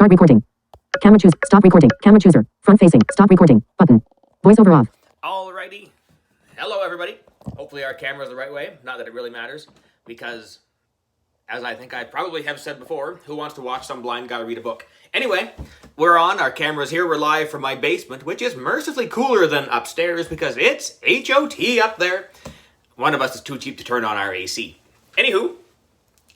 Start recording. Camera choose. Stop recording. Camera chooser. Front facing. Stop recording. Button. Voiceover off. Alrighty. Hello, everybody. Hopefully our camera's the right way. Not that it really matters, because, as I think I probably have said before, who wants to watch some blind guy read a book? Anyway, we're on. Our camera's here. We're live from my basement, which is mercifully cooler than upstairs because it's HOT up there. One of us is too cheap to turn on our AC. Anywho,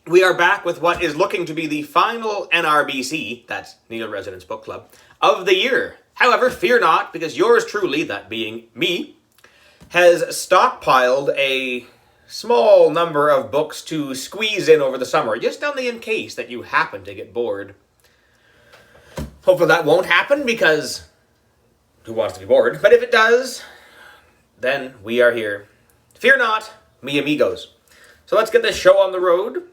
we are back with what is looking to be the final NRBC, that's Neil Residence Book Club, of the year. However, fear not, because yours truly, that being me, has stockpiled a small number of books to squeeze in over the summer, just only in case that you happen to get bored. Hopefully that won't happen, because who wants to be bored? But if it does, then we are here. Fear not, mi amigos. So let's get this show on the road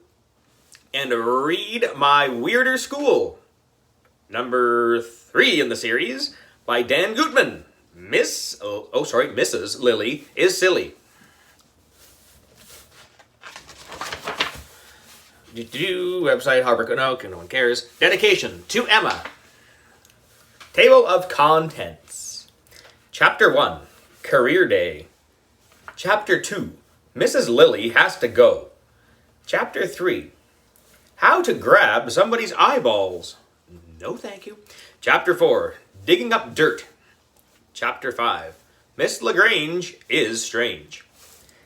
and read my Weirder School, number 3 in the series, by Dan Gutman. Mrs. Lilly is Silly. Website, Harper, no one cares. Dedication to Emma. Table of Contents. Chapter 1, Career Day. Chapter 2, Mrs. Lilly has to go. Chapter 3, How to grab somebody's eyeballs. No thank you. Chapter 4, Digging up dirt. Chapter 5, Miss Lagrange is strange.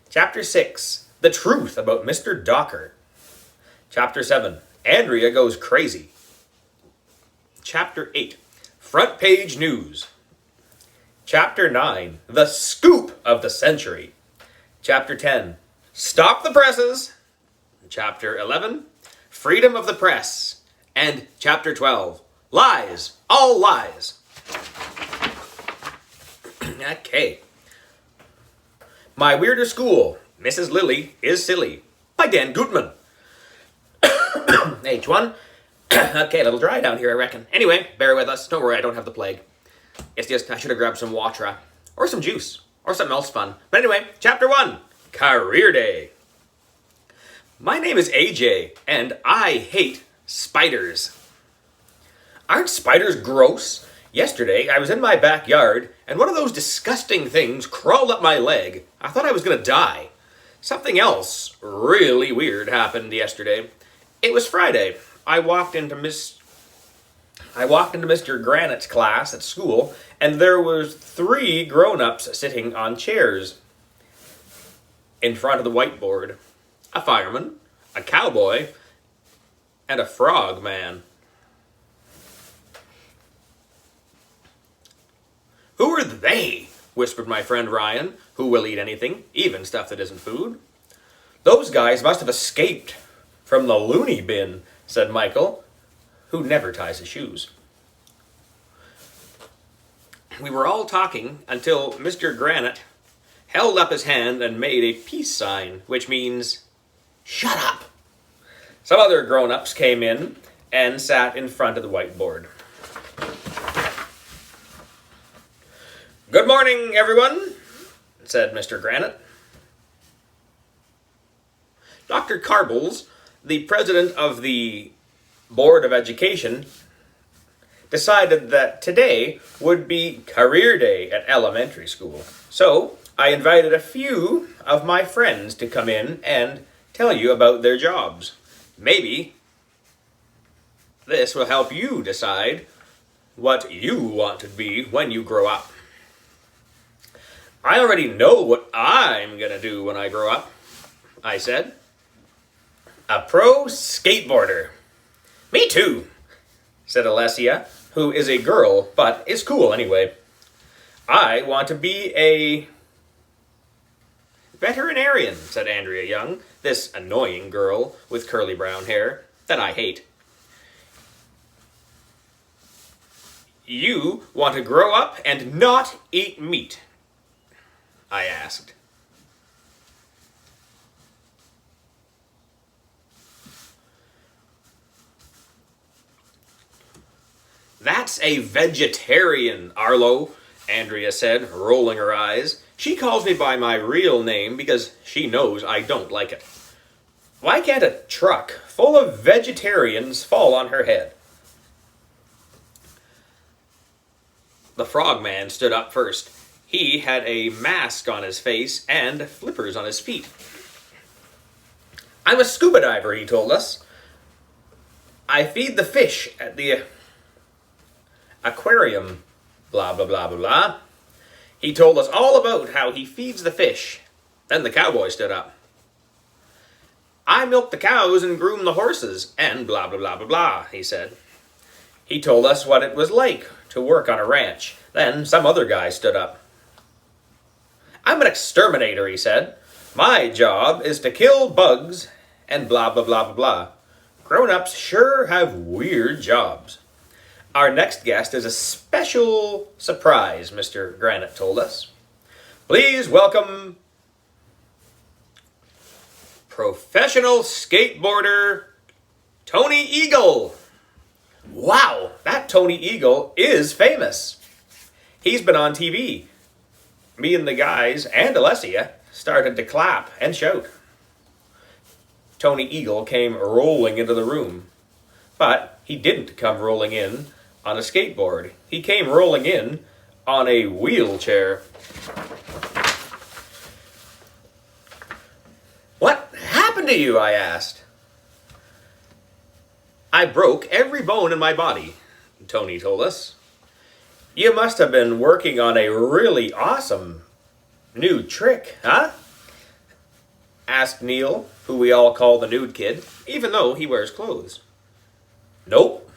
Chapter 6, The truth about Mr. Docker. Chapter 7, Andrea goes crazy. Chapter 8, Front page news. Chapter 9, The scoop of the century. Chapter 10, Stop the presses. Chapter 11, Freedom of the press. And Chapter 12, Lies, all lies. Okay. My Weirder School, Mrs. Lilly is Silly, by Dan Gutman. H1. Okay, a little dry down here, I reckon. Anyway, bear with us. Don't worry, I don't have the plague. It's just, I should have grabbed some water, or some juice, or something else fun. But anyway, Chapter 1, Career Day. My name is AJ, and I hate spiders. Aren't spiders gross? Yesterday, I was in my backyard, and one of those disgusting things crawled up my leg. I thought I was going to die. Something else really weird happened yesterday. It was Friday. I walked into Mr. Granite's class at school, and there was 3 grown-ups sitting on chairs in front of the whiteboard. A fireman, a cowboy, and a frog man. Who are they? Whispered my friend Ryan, who will eat anything, even stuff that isn't food. Those guys must have escaped from the loony bin, said Michael, who never ties his shoes. We were all talking until Mr. Granite held up his hand and made a peace sign, which means, shut up. Some other grown-ups came in and sat in front of the whiteboard. Good morning, everyone, said Mr. Granite. Dr. Carbles, the president of the Board of Education, decided that today would be Career Day at elementary school. So I invited a few of my friends to come in and tell you about their jobs. Maybe this will help you decide what you want to be when you grow up. I already know what I'm going to do when I grow up, I said. A pro skateboarder. Me too, said Alessia, who is a girl, but is cool anyway. I want to be a veterinarian, said Andrea Young, this annoying girl with curly brown hair that I hate. You want to grow up and not eat meat? I asked. That's a vegetarian, Arlo, Andrea said, rolling her eyes. She calls me by my real name because she knows I don't like it. Why can't a truck full of vegetarians fall on her head? The frogman stood up first. He had a mask on his face and flippers on his feet. I'm a scuba diver, he told us. I feed the fish at the aquarium, blah, blah, blah, blah, blah. He told us all about how he feeds the fish. Then the cowboy stood up. I milk the cows and groom the horses, and blah, blah, blah, blah, blah, he said. He told us what it was like to work on a ranch. Then some other guy stood up. I'm an exterminator, he said. My job is to kill bugs and blah, blah, blah, blah, blah. Grown-ups sure have weird jobs. Our next guest is a special surprise, Mr. Granite told us. Please welcome professional skateboarder Tony Eagle. Wow, that Tony Eagle is famous. He's been on TV. Me and the guys and Alessia started to clap and shout. Tony Eagle came rolling into the room. But he didn't come rolling in on a skateboard. He came rolling in on a wheelchair. What happened to you? I asked. I broke every bone in my body, Tony told us. You must have been working on a really awesome new trick, huh? Asked Neil, who we all call the nude kid, even though he wears clothes. Nope.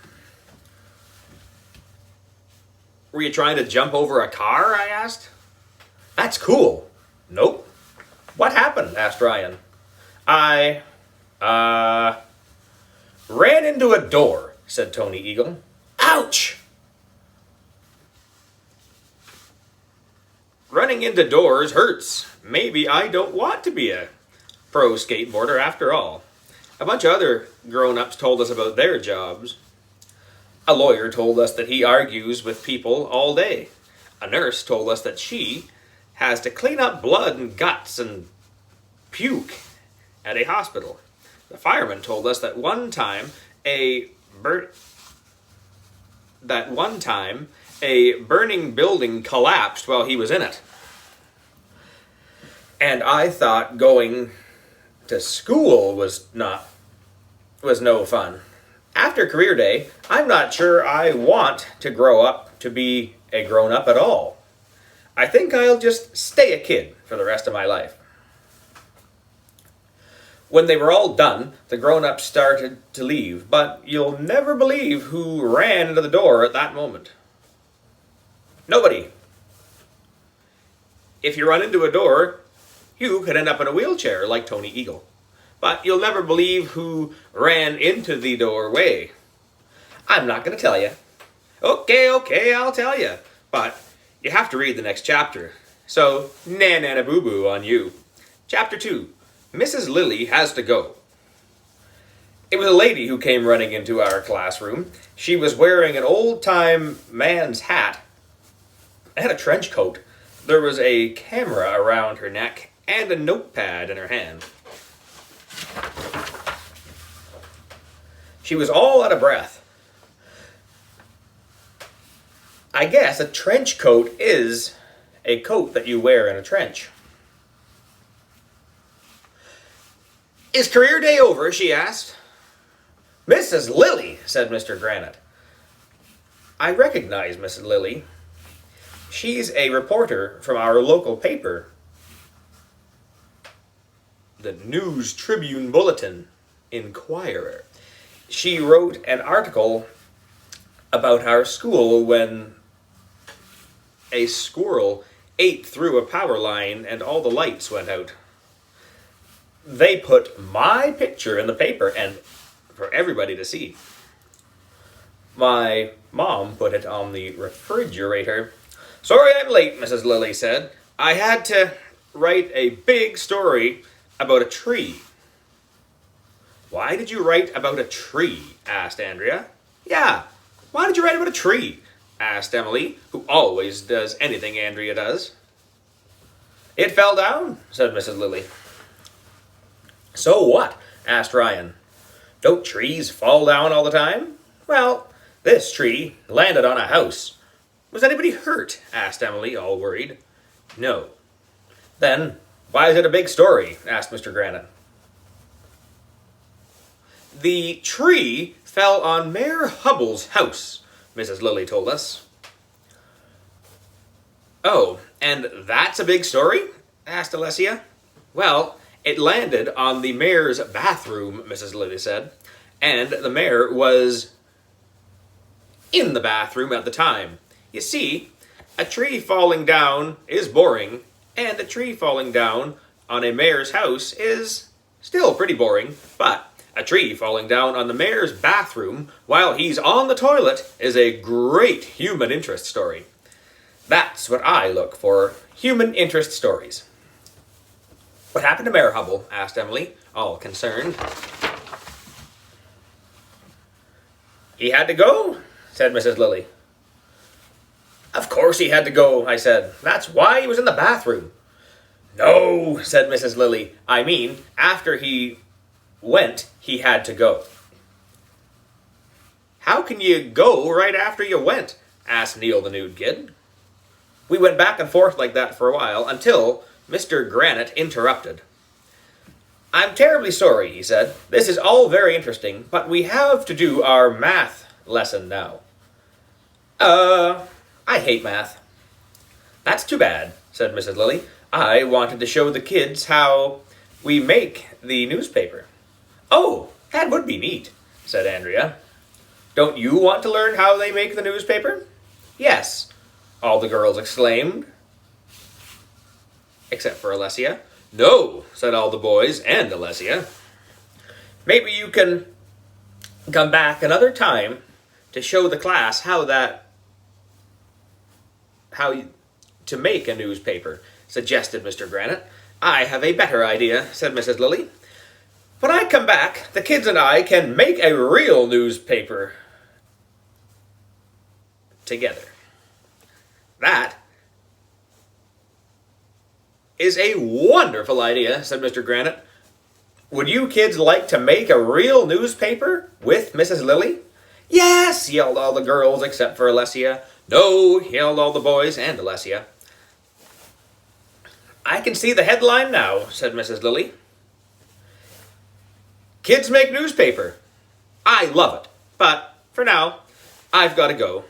Were you trying to jump over a car? I asked. That's cool. Nope. What happened? Asked Ryan. I ran into a door, said Tony Eagle. Ouch! Running into doors hurts. Maybe I don't want to be a pro skateboarder after all. A bunch of other grown-ups told us about their jobs. A lawyer told us that he argues with people all day. A nurse told us that she has to clean up blood and guts and puke at a hospital. The fireman told us that one time a burning building collapsed while he was in it. And I thought going to school was no fun. After career day, I'm not sure I want to grow up to be a grown-up at all. I think I'll just stay a kid for the rest of my life. When they were all done, the grown-ups started to leave, but you'll never believe who ran into the door at that moment. Nobody. If you run into a door, you could end up in a wheelchair like Tony Eagle. But you'll never believe who ran into the doorway. I'm not going to tell you. Okay, I'll tell you. But you have to read the next chapter. So, na-na-na-boo-boo on you. Chapter 2. Mrs. Lilly has to go. It was a lady who came running into our classroom. She was wearing an old-time man's hat and a trench coat. There was a camera around her neck and a notepad in her hand. She was all out of breath. I guess a trench coat is a coat that you wear in a trench. Is career day over? She asked. Mrs. Lilly, said Mr. Granite. I recognize Mrs. Lilly. She's a reporter from our local paper, the News Tribune Bulletin Inquirer. She wrote an article about our school when a squirrel ate through a power line and all the lights went out. They put my picture in the paper and for everybody to see. My mom put it on the refrigerator. Sorry I'm late, Mrs. Lilly said. I had to write a big story about a tree. Why did you write about a tree? Asked Andrea. Yeah, why did you write about a tree? Asked Emily, who always does anything Andrea does. It fell down, said Mrs. Lilly. So what? Asked Ryan. Don't trees fall down all the time? Well, this tree landed on a house. Was anybody hurt? Asked Emily, all worried. No. Then, why is it a big story? Asked Mr. Granite. The tree fell on Mayor Hubble's house, Mrs. Lilly told us. Oh, and that's a big story? Asked Alessia. Well, it landed on the mayor's bathroom, Mrs. Lilly said, and the mayor was in the bathroom at the time. You see, a tree falling down is boring, and a tree falling down on a mayor's house is still pretty boring, but a tree falling down on the mayor's bathroom while he's on the toilet is a great human interest story. That's what I look for, human interest stories. What happened to Mayor Hubble? Asked Emily, all concerned. He had to go, said Mrs. Lilly. Of course he had to go, I said. That's why he was in the bathroom. No, said Mrs. Lilly. I mean, after he went, he had to go. How can you go right after you went? Asked Neil the nude kid. We went back and forth like that for a while until Mr. Granite interrupted. I'm terribly sorry, he said. This is all very interesting, but we have to do our math lesson now. I hate math. That's too bad, said Mrs. Lilly. I wanted to show the kids how we make the newspaper. Oh, that would be neat, said Andrea. Don't you want to learn how they make the newspaper? Yes, all the girls exclaimed. Except for Alessia. No, said all the boys and Alessia. Maybe you can come back another time to show the class to make a newspaper, suggested Mr. Granite. I have a better idea, said Mrs. Lilly. When I come back, the kids and I can make a real newspaper together. That is a wonderful idea, said Mr. Granite. Would you kids like to make a real newspaper with Mrs. Lilly? Yes, yelled all the girls except for Alessia. No, yelled all the boys and Alessia. I can see the headline now, said Mrs. Lilly. Kids make newspaper. I love it, but for now, I've got to go.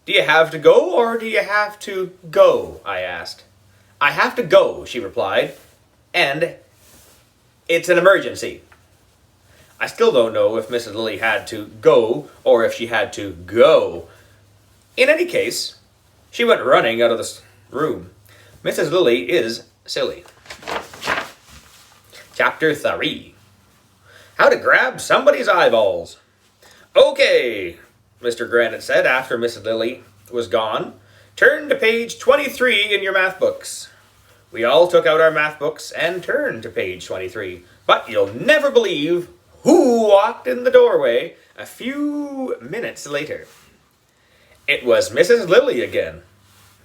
Do you have to go or do you have to go? I asked. I have to go, she replied, and it's an emergency. I still don't know if Mrs. Lilly had to go or if she had to go. In any case, she went running out of the room. Mrs. Lilly is silly. Chapter 3. How to grab somebody's eyeballs. Okay, Mr. Granite said after Mrs. Lilly was gone. Turn to page 23 in your math books. We all took out our math books and turned to page 23. But you'll never believe who walked in the doorway a few minutes later. It was Mrs. Lilly again.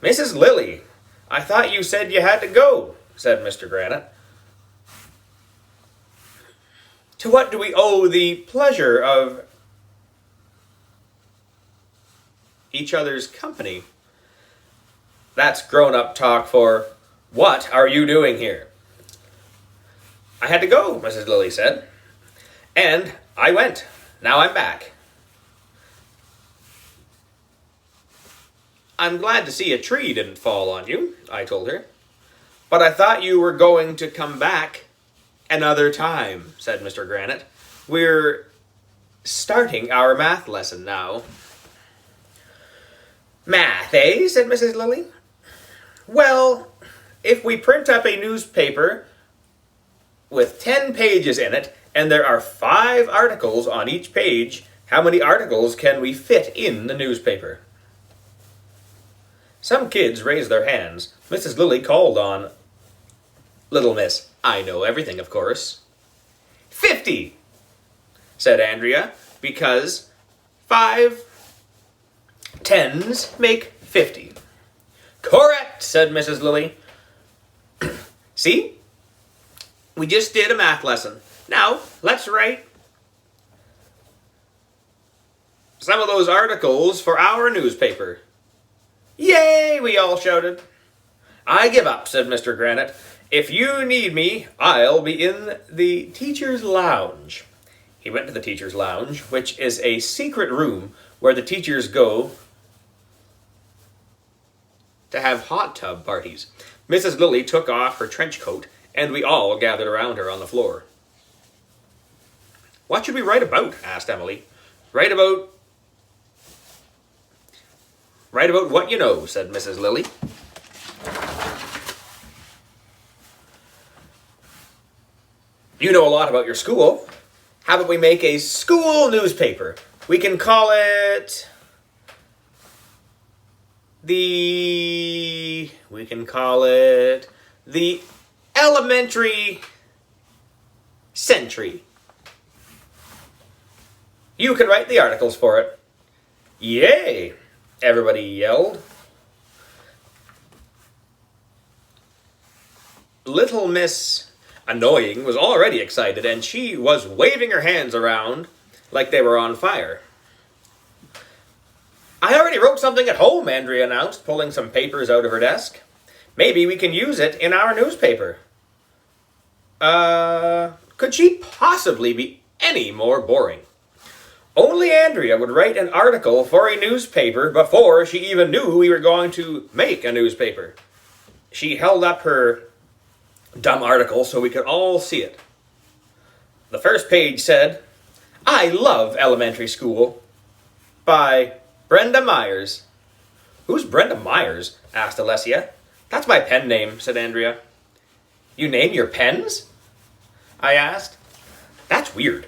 Mrs. Lilly, I thought you said you had to go, said Mr. Granite. To what do we owe the pleasure of each other's company? That's grown-up talk for, what are you doing here? I had to go, Mrs. Lilly said. And I went. Now I'm back. I'm glad to see a tree didn't fall on you, I told her. But I thought you were going to come back another time, said Mr. Granite. We're starting our math lesson now. Math, eh? Said Mrs. Lilly. Well, if we print up a newspaper with 10 pages in it, and there are 5 articles on each page, how many articles can we fit in the newspaper? Some kids raised their hands. Mrs. Lilly called on Little Miss. I know everything, of course. 50, said Andrea, because 5 tens make 50. Correct, said Mrs. Lilly. See? We just did a math lesson. Now, let's write some of those articles for our newspaper. Yay, we all shouted. I give up, said Mr. Granite. If you need me, I'll be in the teacher's lounge. He went to the teacher's lounge, which is a secret room where the teachers go to have hot tub parties. Mrs. Lilly took off her trench coat, and we all gathered around her on the floor. What should we write about? Asked Emily. Write about what you know, said Mrs. Lilly. You know a lot about your school. How about we make a school newspaper? We can call it the Elementary Century. You can write the articles for it. Yay! Everybody yelled. Little Miss Annoying was already excited, and she was waving her hands around like they were on fire. I already wrote something at home, Andrea announced, pulling some papers out of her desk. Maybe we can use it in our newspaper. Could she possibly be any more boring? Only Andrea would write an article for a newspaper before she even knew we were going to make a newspaper. She held up her dumb article so we could all see it. The first page said, I love elementary school, by Brenda Myers. Who's Brenda Myers? Asked Alessia. That's my pen name, said Andrea. You name your pens? I asked. That's weird.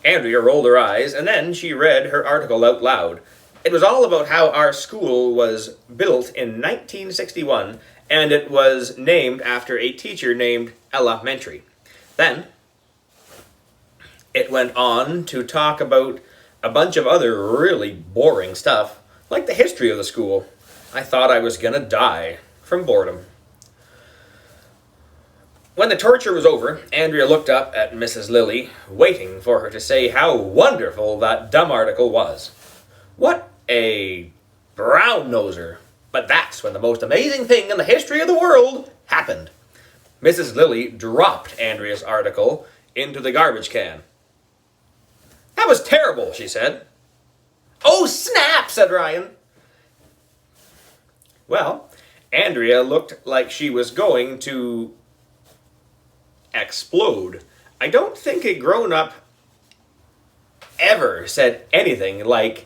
Andrea rolled her eyes, and then she read her article out loud. It was all about how our school was built in 1961, and it was named after a teacher named Elementary. Then, it went on to talk about a bunch of other really boring stuff, like the history of the school. I thought I was gonna die from boredom. When the torture was over, Andrea looked up at Mrs. Lilly, waiting for her to say how wonderful that dumb article was. What a brown-noser. But that's when the most amazing thing in the history of the world happened. Mrs. Lilly dropped Andrea's article into the garbage can. That was terrible, she said. Oh, snap, said Ryan. Well, Andrea looked like she was going to explode. I don't think a grown-up ever said anything like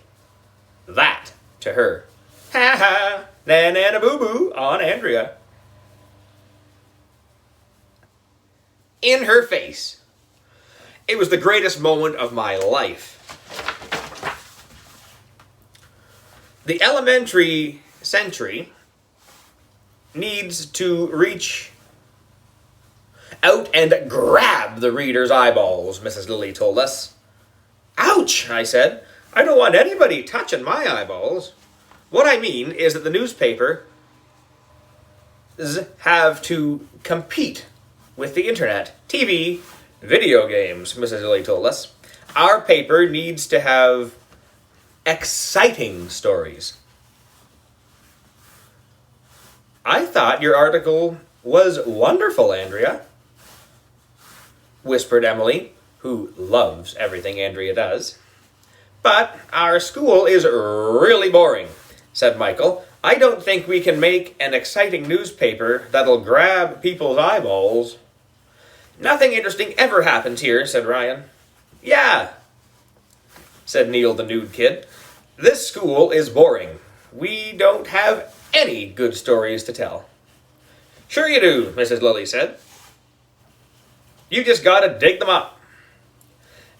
that to her. Ha ha, na boo boo on Andrea. In her face. It was the greatest moment of my life. The elementary century needs to reach out and grab the reader's eyeballs, Mrs. Lilly told us. Ouch, I said. I don't want anybody touching my eyeballs. What I mean is that the newspapers have to compete with the internet, TV, video games, Mrs. Lilly told us. Our paper needs to have exciting stories. I thought your article was wonderful, Andrea, whispered Emily, who loves everything Andrea does. But our school is really boring, said Michael. I don't think we can make an exciting newspaper that'll grab people's eyeballs. Nothing interesting ever happens here, said Ryan. Yeah, said Neil the nude kid. This school is boring. We don't have any good stories to tell. Sure you do, Mrs. Lilly said. You just gotta dig them up.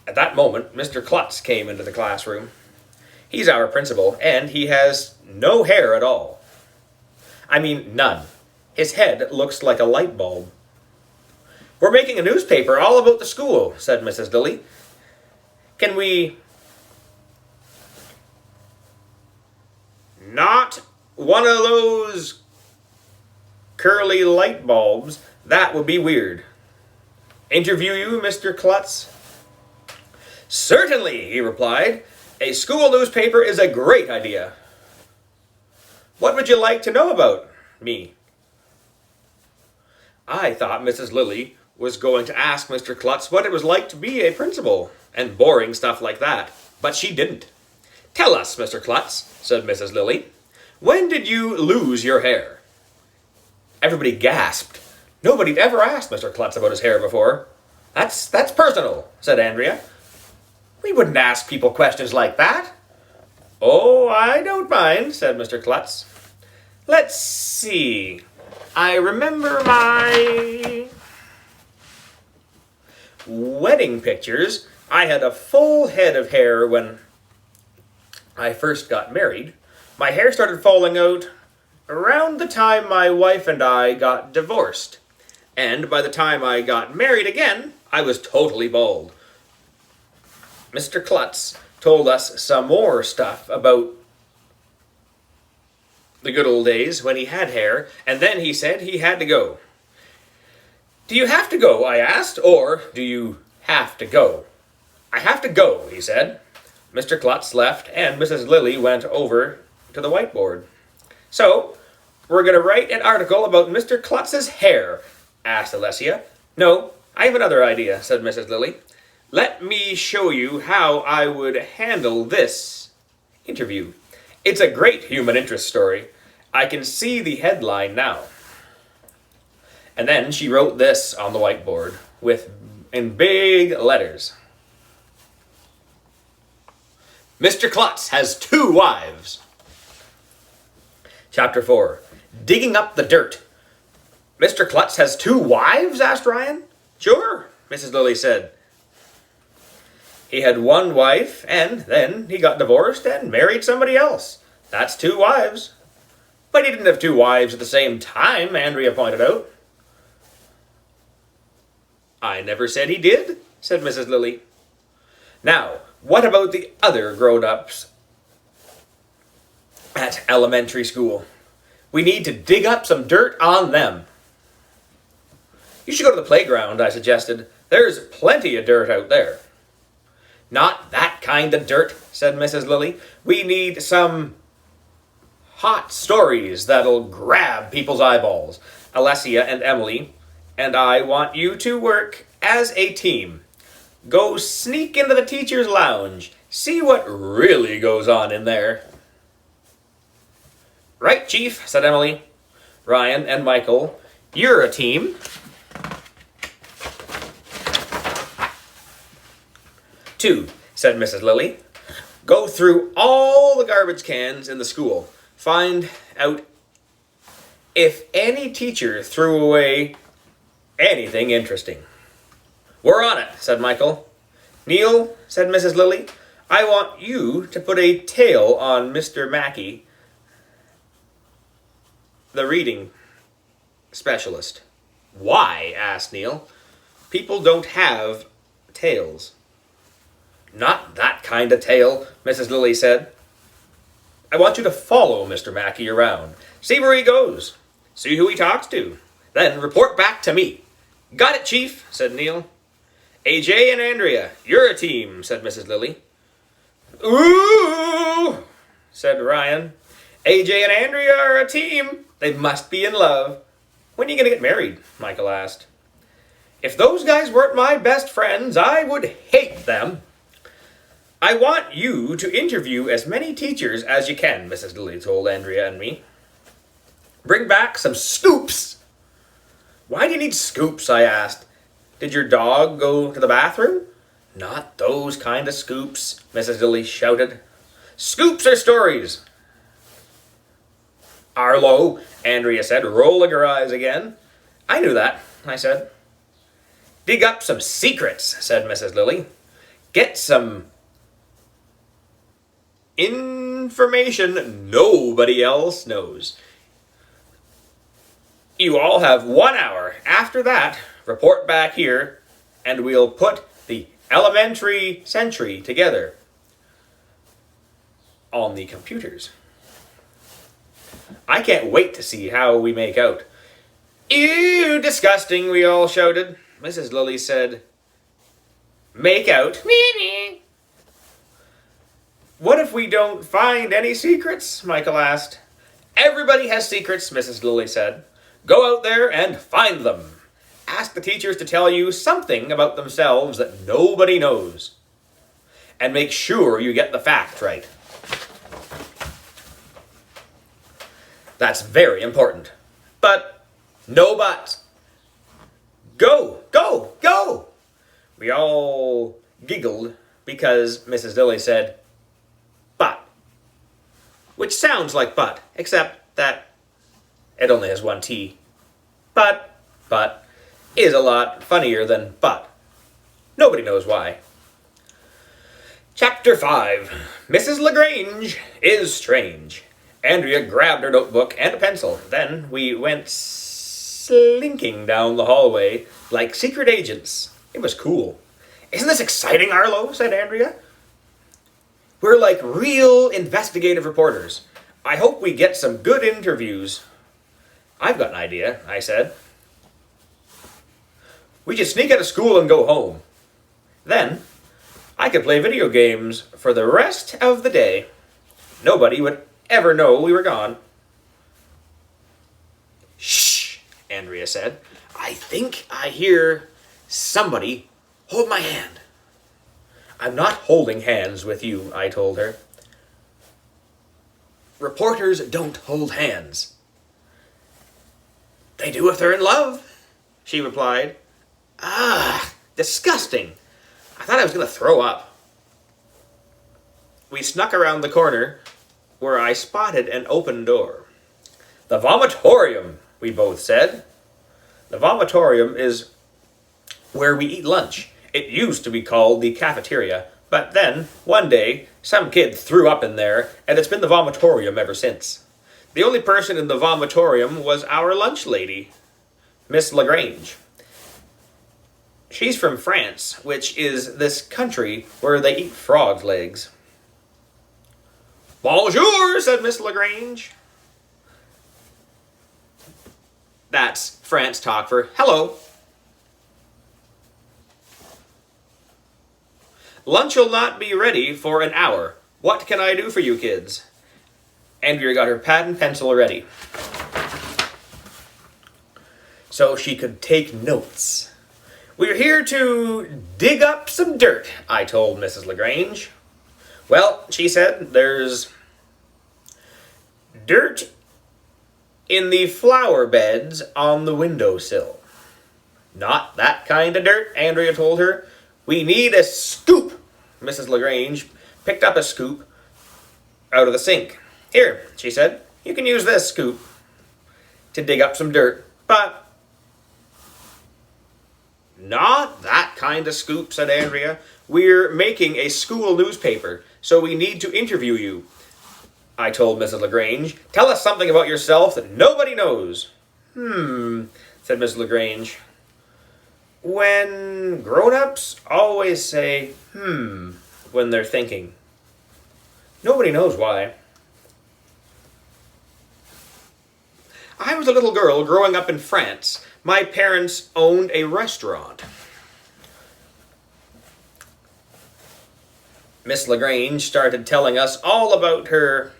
At that moment, Mr. Klutz came into the classroom. He's our principal, and he has no hair at all. I mean, none. His head looks like a light bulb. We're making a newspaper all about the school, said Mrs. Lilly. Can we... Not one of those curly light bulbs. That would be weird. Interview you, Mr. Klutz? Certainly, he replied. A school newspaper is a great idea. What would you like to know about me? I thought Mrs. Lilly was going to ask Mr. Klutz what it was like to be a principal, and boring stuff like that, but she didn't. Tell us, Mr. Klutz, said Mrs. Lilly. When did you lose your hair? Everybody gasped. Nobody'd ever asked Mr. Klutz about his hair before. That's personal, said Andrea. We wouldn't ask people questions like that. Oh, I don't mind, said Mr. Klutz. Let's see. I remember my wedding pictures. I had a full head of hair when I first got married. My hair started falling out around the time my wife and I got divorced. And by the time I got married again, I was totally bald. Mr. Klutz told us some more stuff about the good old days when he had hair, and then he said he had to go. Do you have to go, I asked, or do you have to go? I have to go, he said. Mr. Klutz left, and Mrs. Lilly went over to the whiteboard. So, we're going to write an article about Mr. Klutz's hair, asked Alessia. No, I have another idea, said Mrs. Lilly. Let me show you how I would handle this interview. It's a great human interest story. I can see the headline now. And then she wrote this on the whiteboard in big letters. Mr. Klutz has 2 wives. Chapter 4. Digging up the dirt. Mr. Klutz has 2 wives? Asked Ryan. Sure, Mrs. Lilly said. He had 1 wife, and then he got divorced and married somebody else. That's 2 wives. But he didn't have 2 wives at the same time, Andrea pointed out. I never said he did, said Mrs. Lilly. Now, what about the other grown-ups at elementary school? We need to dig up some dirt on them. You should go to the playground, I suggested. There's plenty of dirt out there. Not that kind of dirt, said Mrs. Lilly. We need some hot stories that'll grab people's eyeballs. Alessia and Emily and I want you to work as a team. Go sneak into the teacher's lounge. See what really goes on in there. Right, Chief, said Emily. Ryan and Michael, you're a team. 2, said Mrs. Lilly. Go through all the garbage cans in the school. Find out if any teacher threw away anything interesting. We're on it, said Michael. Neil, said Mrs. Lilly, I want you to put a tail on Mr. Mackey, the reading specialist. Why? Asked Neil. People don't have tails. Not that kind of tail, Mrs. Lilly said. I want you to follow Mr. Mackey around. See where he goes. See who he talks to. Then report back to me. Got it, Chief, said Neil. AJ and Andrea, you're a team, said Mrs. Lilly. Ooh, said Ryan. AJ and Andrea are a team. They must be in love. When are you going to get married? Michael asked. If those guys weren't my best friends, I would hate them. I want you to interview as many teachers as you can, Mrs. Lilly told Andrea and me. Bring back some scoops. Why do you need scoops? I asked. Did your dog go to the bathroom? Not those kind of scoops, Mrs. Lilly shouted. Scoops are stories. Arlo, Andrea said, rolling her eyes again. I knew that, I said. Dig up some secrets, said Mrs. Lilly. Get some information nobody else knows. You all have 1 hour. After that, report back here, and we'll put the elementary century together on the computers. I can't wait to see how we make out. Ew, disgusting, we all shouted. Mrs. Lilly said, make out. What if we don't find any secrets? Michael asked. Everybody has secrets, Mrs. Lilly said. Go out there and find them. Ask the teachers to tell you something about themselves that nobody knows. And make sure you get the facts right. That's very important. But, no buts. Go, go, go! We all giggled because Mrs. Lilly said, but. Which sounds like but, except that it only has one T. But is a lot funnier than but. Nobody knows why. Chapter 5. Mrs. Lagrange is strange. Andrea grabbed her notebook and a pencil. Then we went slinking down the hallway like secret agents. It was cool. Isn't this exciting, Arlo? Said Andrea. We're like real investigative reporters. I hope we get some good interviews. I've got an idea, I said. We should sneak out of school and go home. Then, I could play video games for the rest of the day. Nobody would ever know we were gone. Shh, Andrea said. I think I hear somebody hold my hand. I'm not holding hands with you, I told her. Reporters don't hold hands. They do if they're in love, she replied. Ah, disgusting. I thought I was going to throw up. We snuck around the corner where I spotted an open door. The vomitorium, we both said. The vomitorium is where we eat lunch. It used to be called the cafeteria, but then, one day, some kid threw up in there, and it's been the vomitorium ever since. The only person in the vomitorium was our lunch lady, Miss Lagrange. She's from France, which is this country where they eat frog's legs. Bonjour, said Miss Lagrange. That's France talk for hello. Lunch will not be ready for an hour. What can I do for you kids? Andrea got her pad and pencil ready so she could take notes. We're here to dig up some dirt, I told Mrs. Lagrange. Well, she said, there's dirt in the flower beds on the windowsill. Not that kind of dirt, Andrea told her. We need a scoop. Mrs. Lagrange picked up a scoop out of the sink. Here, she said, you can use this scoop to dig up some dirt, but not that kind of scoop, said Andrea. We're making a school newspaper, so we need to interview you. I told Mrs. Lagrange. Tell us something about yourself that nobody knows. Said Mrs. Lagrange. When grown-ups always say, when they're thinking. Nobody knows why. I was a little girl growing up in France. My parents owned a restaurant. Miss Lagrange started telling us all about her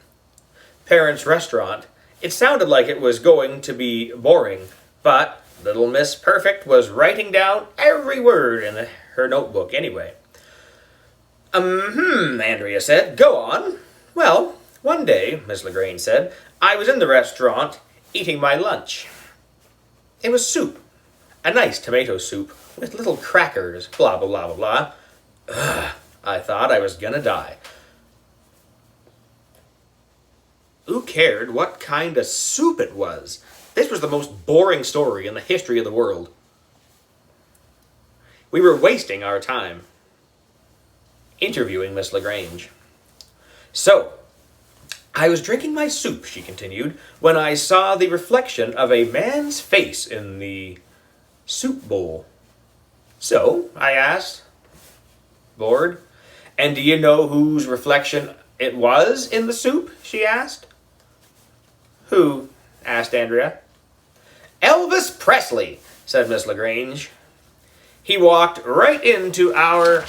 parents' restaurant. It sounded like it was going to be boring, but little Miss Perfect was writing down every word in her notebook anyway. Andrea said. Go on. Well, one day, Miss Lagrange said, I was in the restaurant eating my lunch. It was soup. A nice tomato soup with little crackers, blah, blah, blah, blah, blah. Ugh, I thought I was gonna die. Who cared what kind of soup it was? This was the most boring story in the history of the world. We were wasting our time interviewing Miss Lagrange. So, I was drinking my soup, she continued, when I saw the reflection of a man's face in the soup bowl. So, I asked, bored, and do you know whose reflection it was in the soup? She asked. Who? Asked Andrea. Elvis Presley, said Miss Lagrange. He walked right into our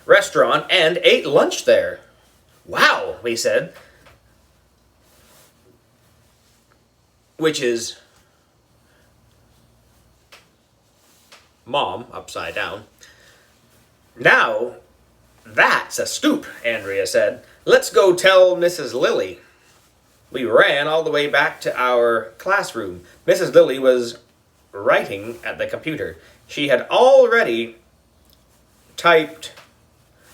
restaurant and ate lunch there. Wow, we said. which is Mom upside down. Now, that's a scoop, Andrea said. Let's go tell Mrs. Lilly. We ran all the way back to our classroom. Mrs. Lilly was writing at the computer. She had already typed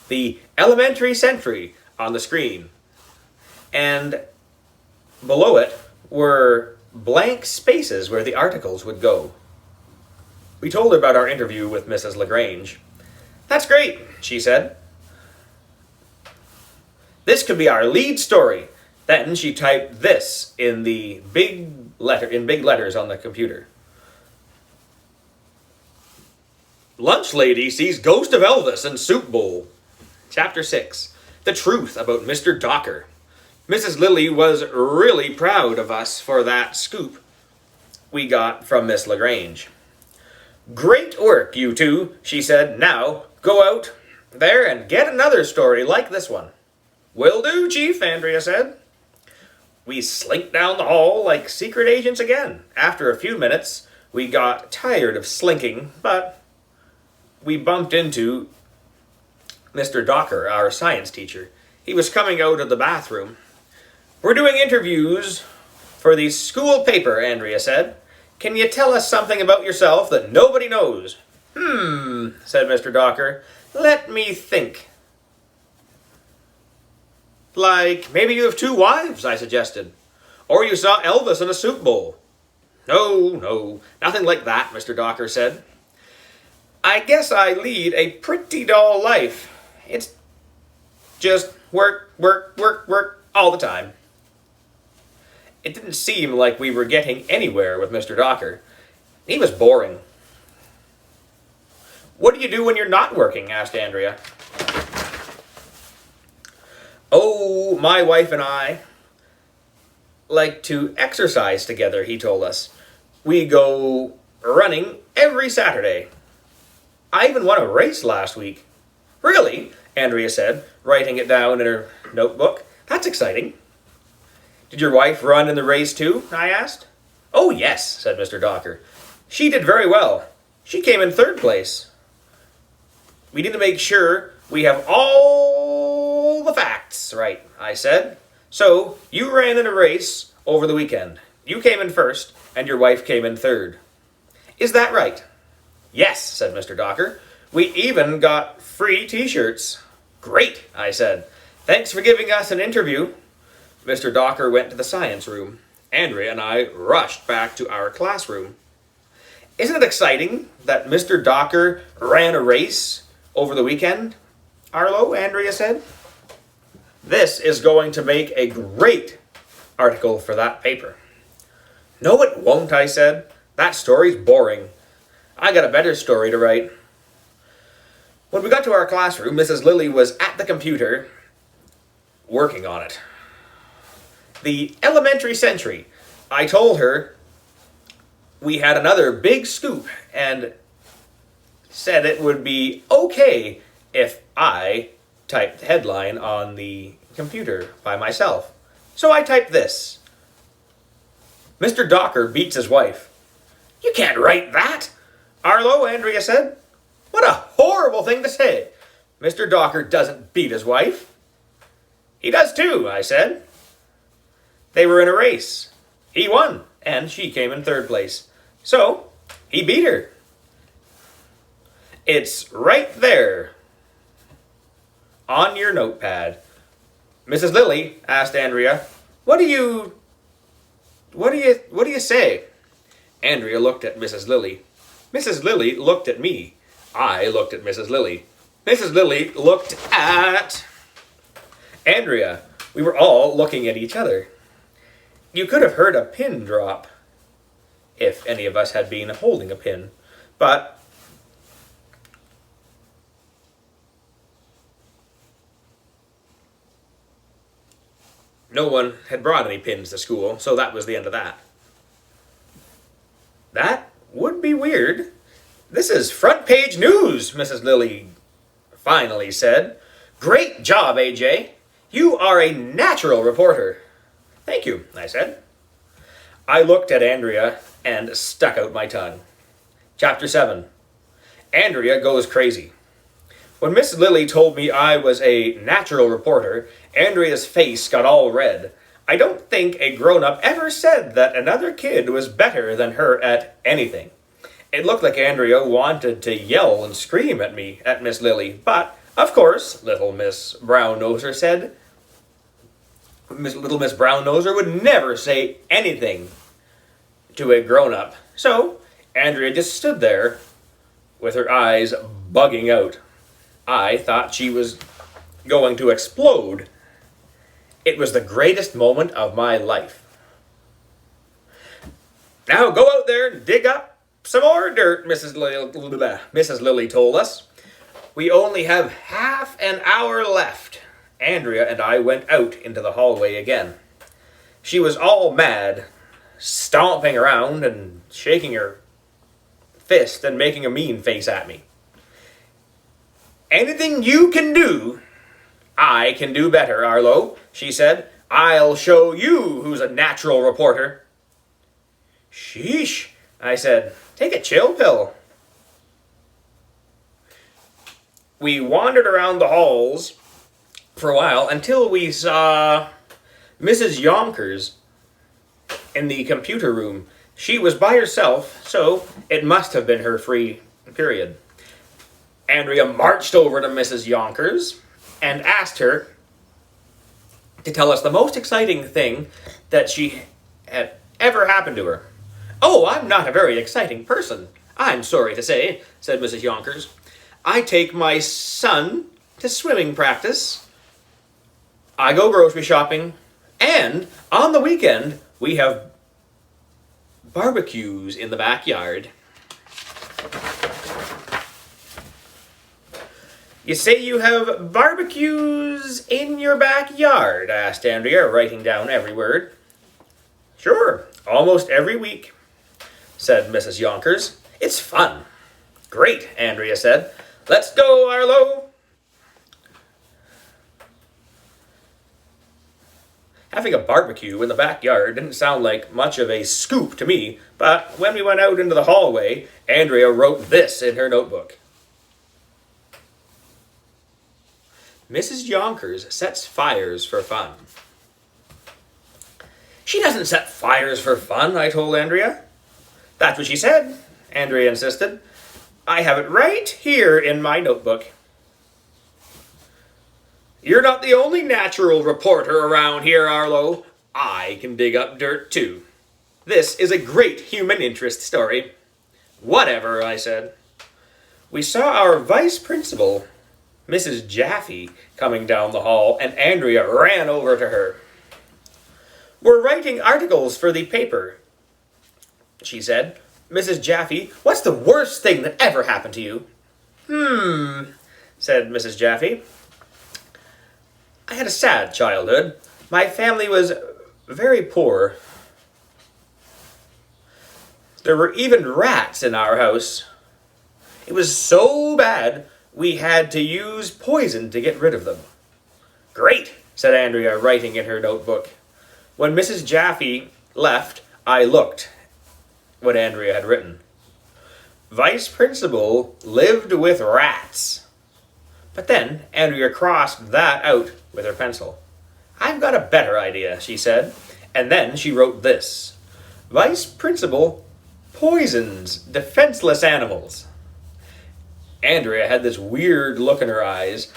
the elementary century on the screen, and below it were blank spaces where the articles would go. We told her about our interview with Mrs. LaGrange. That's great, she said. This could be our lead story. Then she typed this in big letters on the computer. Lunch lady sees ghost of Elvis in soup bowl. Chapter 6. The truth about Mr. Docker. Mrs. Lilly was really proud of us for that scoop we got from Miss LaGrange. Great work, you two, she said. Now, go out there and get another story like this one. Will do, Chief, Andrea said. We slinked down the hall like secret agents again. After a few minutes, we got tired of slinking, but we bumped into Mr. Docker, our science teacher. He was coming out of the bathroom. We're doing interviews for the school paper, Andrea said. Can you tell us something about yourself that nobody knows? Said Mr. Docker. Let me think. Like, maybe you have 2 wives, I suggested. Or you saw Elvis in a soup bowl. No, nothing like that, Mr. Docker said. I guess I lead a pretty dull life. It's just work all the time. It didn't seem like we were getting anywhere with Mr. Docker. He was boring. What do you do when you're not working? Asked Andrea. Oh, my wife and I like to exercise together, he told us. We go running every Saturday. I even won a race last week. Really? Andrea said, writing it down in her notebook. That's exciting. Did your wife run in the race too? I asked. Oh, yes, said Mr. Docker. She did very well. She came in 3rd place. We need to make sure we have all the facts right, I said. So, you ran in a race over the weekend. You came in 1st, and your wife came in 3rd. Is that right? Yes, said Mr. Docker. We even got free t-shirts. Great, I said. Thanks for giving us an interview. Mr. Docker went to the science room. Andrea and I rushed back to our classroom. Isn't it exciting that Mr. Docker ran a race over the weekend? Arlo, Andrea said. This is going to make a great article for that paper. No, it won't, I said. That story's boring. I got a better story to write. When we got to our classroom, Mrs. Lilly was at the computer working on it. The elementary century. I told her we had another big scoop and said it would be okay if I typed the headline on the computer by myself. So I typed this. Mr. Docker beats his wife. You can't write that. Arlo, Andrea said. What a horrible thing to say. Mr. Docker doesn't beat his wife. He does too, I said. They were in a race. He won, and she came in 3rd place. So, he beat her. It's right there on your notepad. Mrs. Lilly asked Andrea, What do you say? Andrea looked at Mrs. Lilly. Mrs. Lilly looked at me. I looked at Mrs. Lilly. Mrs. Lilly looked at Andrea. We were all looking at each other. You could have heard a pin drop if any of us had been holding a pin, but no one had brought any pins to school, so that was the end of that. That would be weird. This is front page news, Mrs. Lilly finally said. Great job, AJ. You are a natural reporter. Thank you, I said. I looked at Andrea and stuck out my tongue. Chapter 7. Andrea goes crazy. When Miss Lilly told me I was a natural reporter, Andrea's face got all red. I don't think a grown-up ever said that another kid was better than her at anything. It looked like Andrea wanted to yell and scream at me, at Miss Lilly, but, of course, little Miss Brown-Noser said, little Miss Brown-Noser would never say anything to a grown-up. So, Andrea just stood there with her eyes bugging out. I thought she was going to explode. It was the greatest moment of my life. Now go out there and dig up some more dirt, Mrs. Lilly told us. We only have half an hour left. Andrea and I went out into the hallway again. She was all mad, stomping around and shaking her fist and making a mean face at me. Anything you can do, I can do better, Arlo, she said. I'll show you who's a natural reporter. Sheesh, I said. Take a chill pill. We wandered around the halls for a while until we saw Mrs. Yonkers in the computer room. She was by herself, so it must have been her free period. Andrea marched over to Mrs. Yonkers and asked her to tell us the most exciting thing that she had ever happened to her. Oh, I'm not a very exciting person, I'm sorry to say, said Mrs. Yonkers. I take my son to swimming practice. I go grocery shopping. And on the weekend, we have barbecues in the backyard. You say you have barbecues in your backyard? Asked Andrea, writing down every word. Sure, almost every week, said Mrs. Yonkers. It's fun. Great, Andrea said. Let's go, Arlo. Having a barbecue in the backyard didn't sound like much of a scoop to me, but when we went out into the hallway, Andrea wrote this in her notebook. Mrs. Yonkers sets fires for fun. She doesn't set fires for fun, I told Andrea. That's what she said, Andrea insisted. I have it right here in my notebook. You're not the only natural reporter around here, Arlo. I can dig up dirt too. This is a great human interest story. Whatever, I said. We saw our vice principal, Mrs. Jaffe, coming down the hall, and Andrea ran over to her. We're writing articles for the paper, she said. Mrs. Jaffe, what's the worst thing that ever happened to you? Said Mrs. Jaffe. I had a sad childhood. My family was very poor. There were even rats in our house. It was so bad we had to use poison to get rid of them. Great, said Andrea, writing in her notebook. When Mrs. Jaffe left, I looked what Andrea had written. Vice principal lived with rats. But then Andrea crossed that out with her pencil. I've got a better idea, she said. And then she wrote this. Vice principal poisons defenseless animals. Andrea had this weird look in her eyes,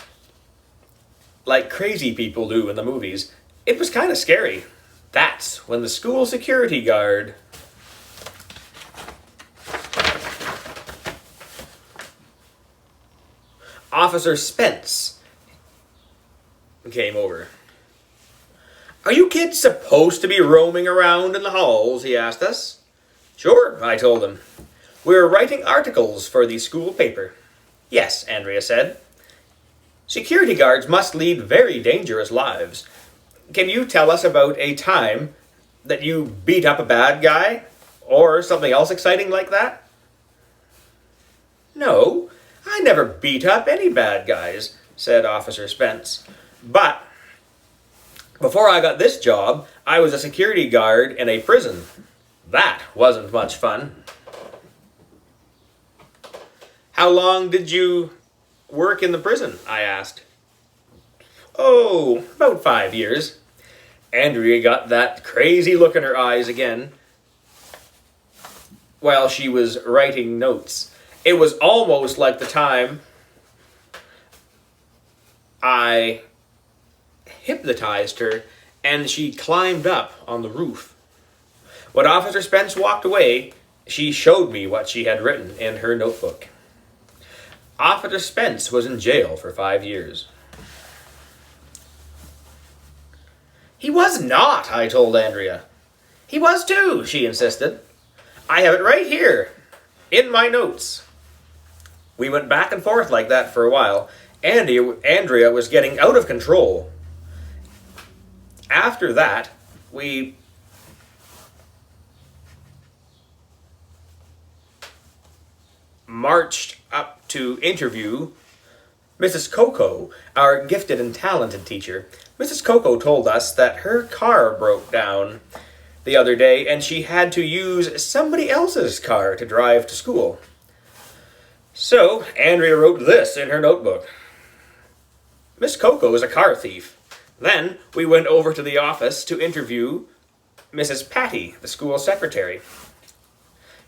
like crazy people do in the movies. It was kind of scary. That's when the school security guard Officer Spence came over. Are you kids supposed to be roaming around in the halls? He asked us. Sure, I told him. We're writing articles for the school paper. Yes, Andrea said. Security guards must lead very dangerous lives. Can you tell us about a time that you beat up a bad guy? Or something else exciting like that? No, I never beat up any bad guys, said Officer Spence. But before I got this job, I was a security guard in a prison. That wasn't much fun. How long did you work in the prison? I asked. Oh, about 5 years. Andrea got that crazy look in her eyes again while she was writing notes. It was almost like the time I hypnotized her and she climbed up on the roof. When Officer Spence walked away, she showed me what she had written in her notebook. Officer Spence was in jail for 5 years. He was not, I told Andrea. He was too, she insisted. I have it right here, in my notes. We went back and forth like that for a while. Andrea was getting out of control. After that, we marched up to interview Mrs. Coco, our gifted and talented teacher. Mrs. Coco told us that her car broke down the other day and she had to use somebody else's car to drive to school. So, Andrea wrote this in her notebook. Miss Coco is a car thief. Then we went over to the office to interview Mrs. Patty, the school secretary.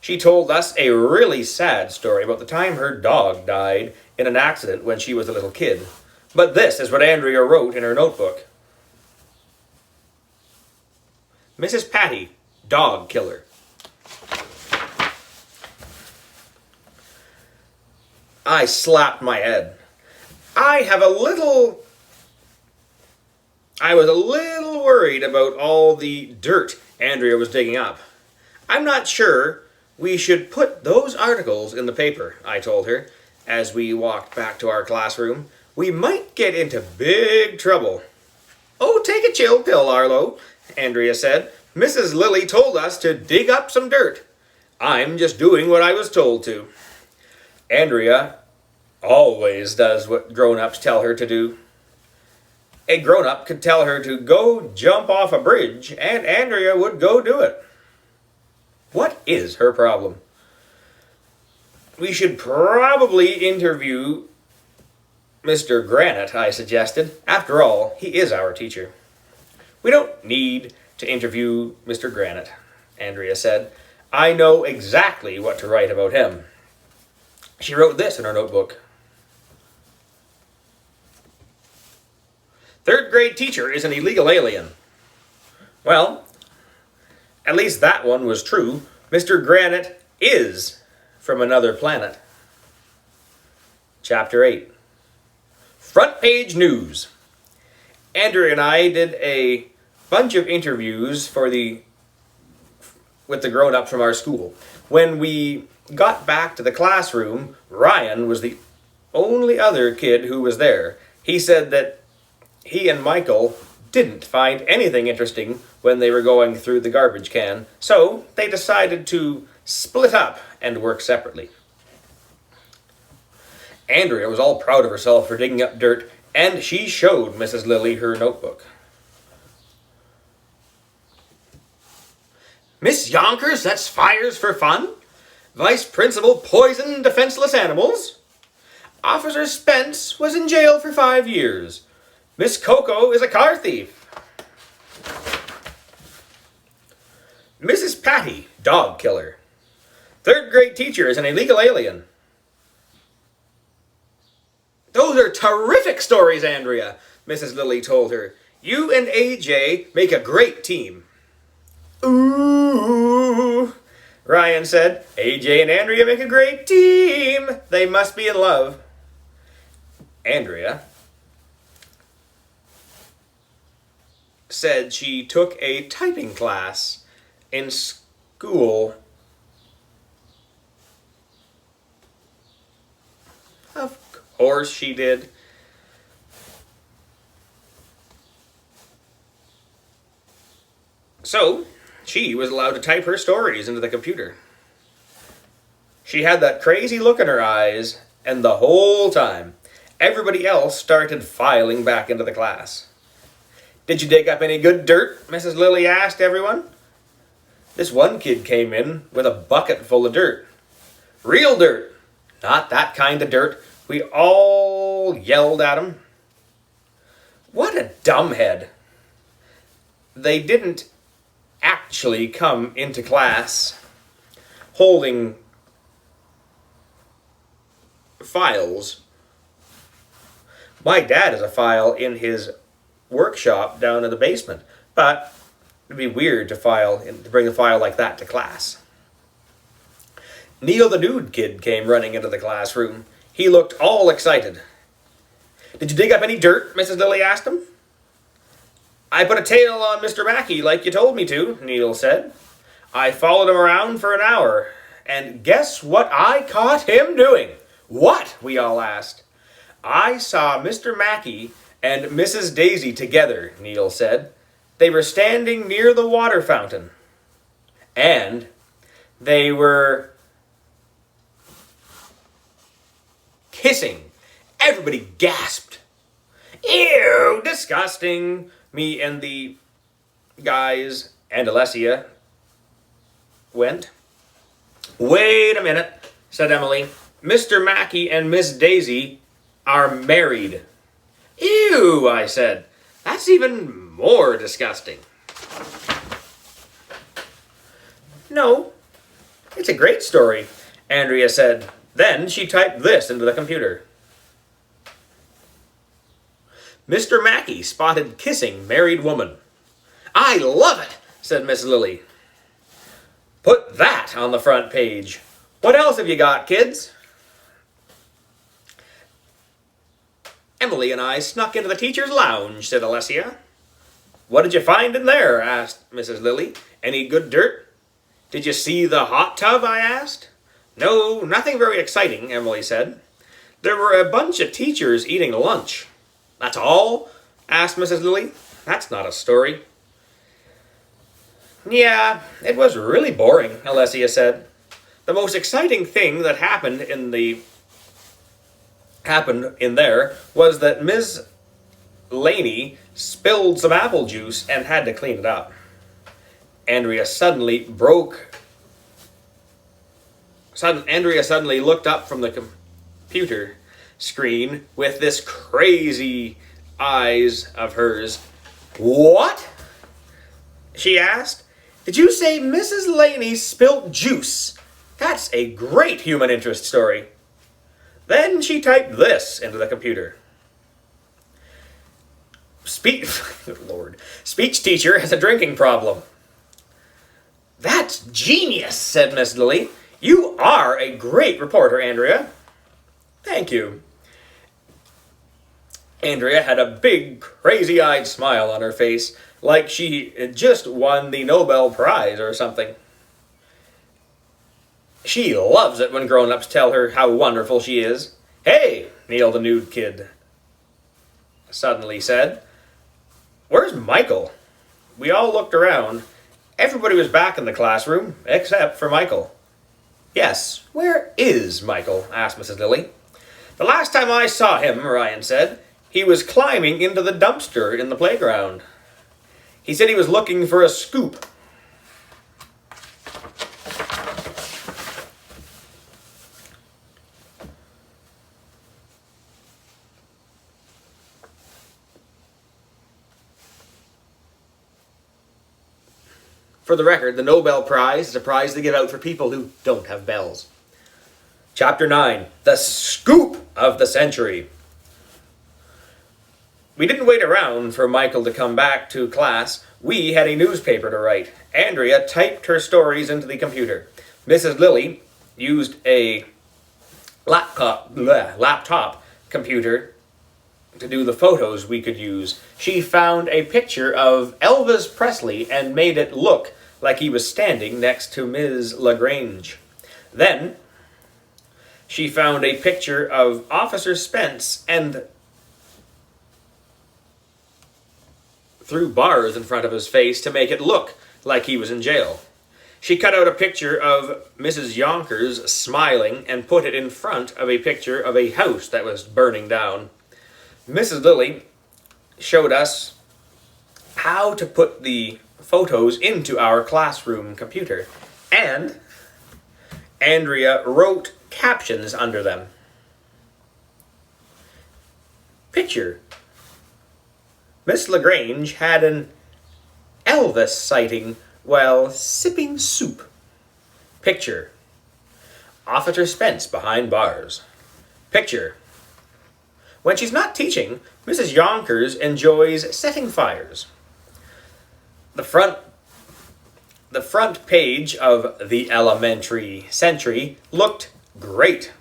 She told us a really sad story about the time her dog died in an accident when she was a little kid. But this is what Andrea wrote in her notebook. Mrs. Patty, dog killer. I slapped my head. I was a little worried about all the dirt Andrea was digging up. I'm not sure we should put those articles in the paper, I told her, as we walked back to our classroom. We might get into big trouble. Oh, take a chill pill, Arlo, Andrea said. Mrs. Lilly told us to dig up some dirt. I'm just doing what I was told to. Andrea always does what grown-ups tell her to do. A grown-up could tell her to go jump off a bridge, and Andrea would go do it. What is her problem? We should probably interview Mr. Granite, I suggested. After all, he is our teacher. We don't need to interview Mr. Granite, Andrea said. I know exactly what to write about him. She wrote this in her notebook. Third grade teacher is an illegal alien. Well, at least that one was true. Mr. Granite is from another planet. Chapter 8. Front page news. Andrea and I did a bunch of interviews with the grown-ups from our school. When we got back to the classroom, Ryan was the only other kid who was there. He said that he and Michael didn't find anything interesting when they were going through the garbage can, so they decided to split up and work separately. Andrea was all proud of herself for digging up dirt, and she showed Mrs. Lilly her notebook. Miss Yonkers sets fires for fun? Vice Principal poisoned defenseless animals? Officer Spence was in jail for 5 years. Miss Coco is a car thief. Mrs. Patty, dog killer. Third grade teacher is an illegal alien. Those are terrific stories, Andrea, Mrs. Lilly told her. You and AJ make a great team. Ooh, Ryan said. AJ and Andrea make a great team. They must be in love. Andrea said she took a typing class in school. Of course she did. So, she was allowed to type her stories into the computer. She had that crazy look in her eyes, and the whole time, everybody else started filing back into the class. Did you dig up any good dirt? Mrs. Lilly asked everyone. This one kid came in with a bucket full of dirt. Real dirt, not that kind of dirt. We all yelled at him. What a dumbhead. They didn't actually come into class holding files. My dad has a file in his workshop down in the basement, but it'd be weird to bring a file like that to class. Neil the nude kid came running into the classroom. He looked all excited. Did you dig up any dirt? Mrs. Lilly asked him. I put a tail on Mr. Mackey like you told me to, Neil said. I followed him around for an hour, and guess what I caught him doing? What? We all asked. I saw Mr. Mackey and Mrs. Daisy together, Neil said. They were standing near the water fountain. And they were kissing. Everybody gasped. Ew, disgusting. Me and the guys and Alessia went. Wait a minute, said Emily. Mr. Mackey and Miss Daisy are married. Ew, I said. That's even more disgusting. No, it's a great story, Andrea said. Then she typed this into the computer. Mr. Mackey spotted kissing married woman. I love it, said Miss Lilly. Put that on the front page. What else have you got, kids? Emily and I snuck into the teacher's lounge, said Alessia. What did you find in there? Asked Mrs. Lilly. Any good dirt? Did you see the hot tub? I asked. No, nothing very exciting, Emily said. There were a bunch of teachers eating lunch. That's all? Asked Mrs. Lilly. That's not a story. Yeah, it was really boring, Alessia said. The most exciting thing that happened in there was that Ms. Laney spilled some apple juice and had to clean it up. Andrea suddenly looked up from the computer screen with this crazy eyes of hers. What? She asked. Did you say Mrs. Laney spilt juice? That's a great human interest story. Then she typed this into the computer. Speech teacher has a drinking problem. That's genius, said Miss Lilly. You are a great reporter, Andrea. Thank you. Andrea had a big, crazy-eyed smile on her face, like she had just won the Nobel Prize or something. She loves it when grown-ups tell her how wonderful she is. Hey, Neil the nude kid suddenly said. Where's Michael? We all looked around. Everybody was back in the classroom, except for Michael. Yes, where is Michael? Asked Mrs. Lilly. The last time I saw him, Ryan said, he was climbing into the dumpster in the playground. He said he was looking for a scoop. For the record, the Nobel Prize is a prize they give out for people who don't have bells. Chapter 9, The Scoop of the Century. We didn't wait around for Michael to come back to class. We had a newspaper to write. Andrea typed her stories into the computer. Mrs. Lilly used a laptop computer to do the photos we could use. She found a picture of Elvis Presley and made it look like he was standing next to Ms. Lagrange. Then she found a picture of Officer Spence and threw bars in front of his face to make it look like he was in jail. She cut out a picture of Mrs. Yonkers smiling and put it in front of a picture of a house that was burning down. Mrs. Lilly showed us how to put the photos into our classroom computer, and Andrea wrote captions under them. Picture: Miss Lagrange had an Elvis sighting while sipping soup. Picture: Officer Spence behind bars. Picture: when she's not teaching, Mrs. Yonkers enjoys setting fires. The front page of the Elementary Century looked great.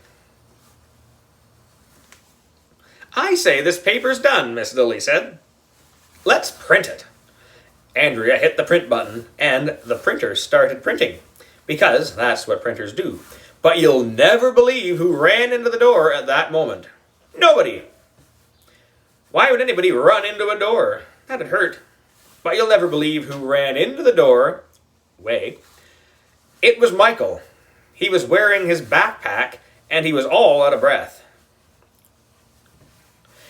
I say this paper's done, Miss Lilly said. Let's print it. Andrea hit the print button, and the printer started printing, because that's what printers do. But you'll never believe who ran into the door at that moment. Nobody. Why would anybody run into a door? That'd hurt. But you'll never believe who ran into the door. Wait. It was Michael. He was wearing his backpack, and he was all out of breath.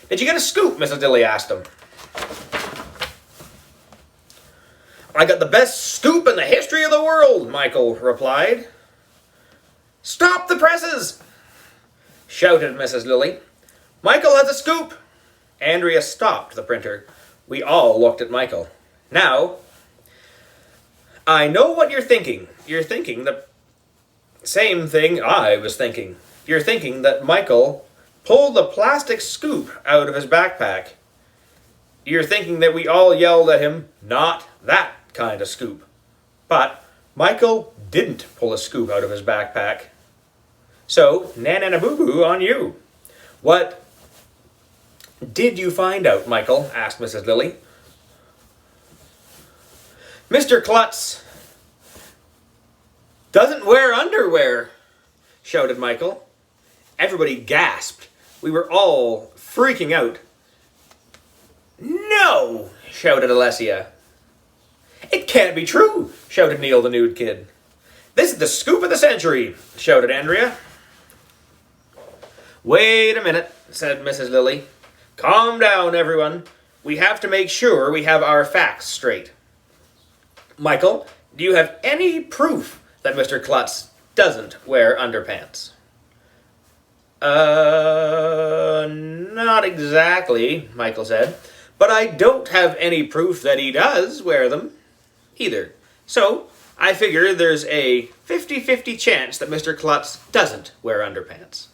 Did you get a scoop? Mrs. Lilly asked him. I got the best scoop in the history of the world, Michael replied. Stop the presses! Shouted Mrs. Lilly. Michael has a scoop! Andrea stopped the printer. We all looked at Michael. Now, I know what you're thinking. You're thinking the same thing I was thinking. You're thinking that Michael pulled a plastic scoop out of his backpack. You're thinking that we all yelled at him, not that kind of scoop. But Michael didn't pull a scoop out of his backpack. So, na-na-na-boo-boo on you. What did you find out, Michael? Asked Mrs. Lilly. Mr. Klutz doesn't wear underwear, shouted Michael. Everybody gasped. We were all freaking out. No, shouted Alessia. It can't be true, shouted Neil the nude kid. This is the scoop of the century, shouted Andrea. Wait a minute, said Mrs. Lilly. Calm down, everyone. We have to make sure we have our facts straight. Michael, do you have any proof that Mr. Klutz doesn't wear underpants? Not exactly, Michael said. But I don't have any proof that he does wear them either. So, I figure there's a 50-50 chance that Mr. Klutz doesn't wear underpants.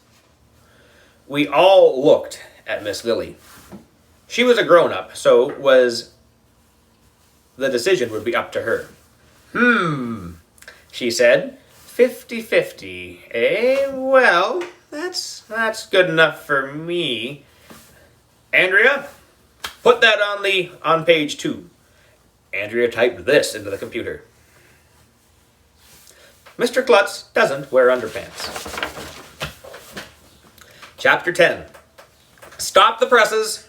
We all looked at Miss Lilly. She was a grown-up, so the decision would be up to her. She said. 50-50, eh? Well, that's good enough for me. Andrea, put that on page 2. Andrea typed this into the computer. Mr. Klutz doesn't wear underpants. Chapter 10. Stop the presses.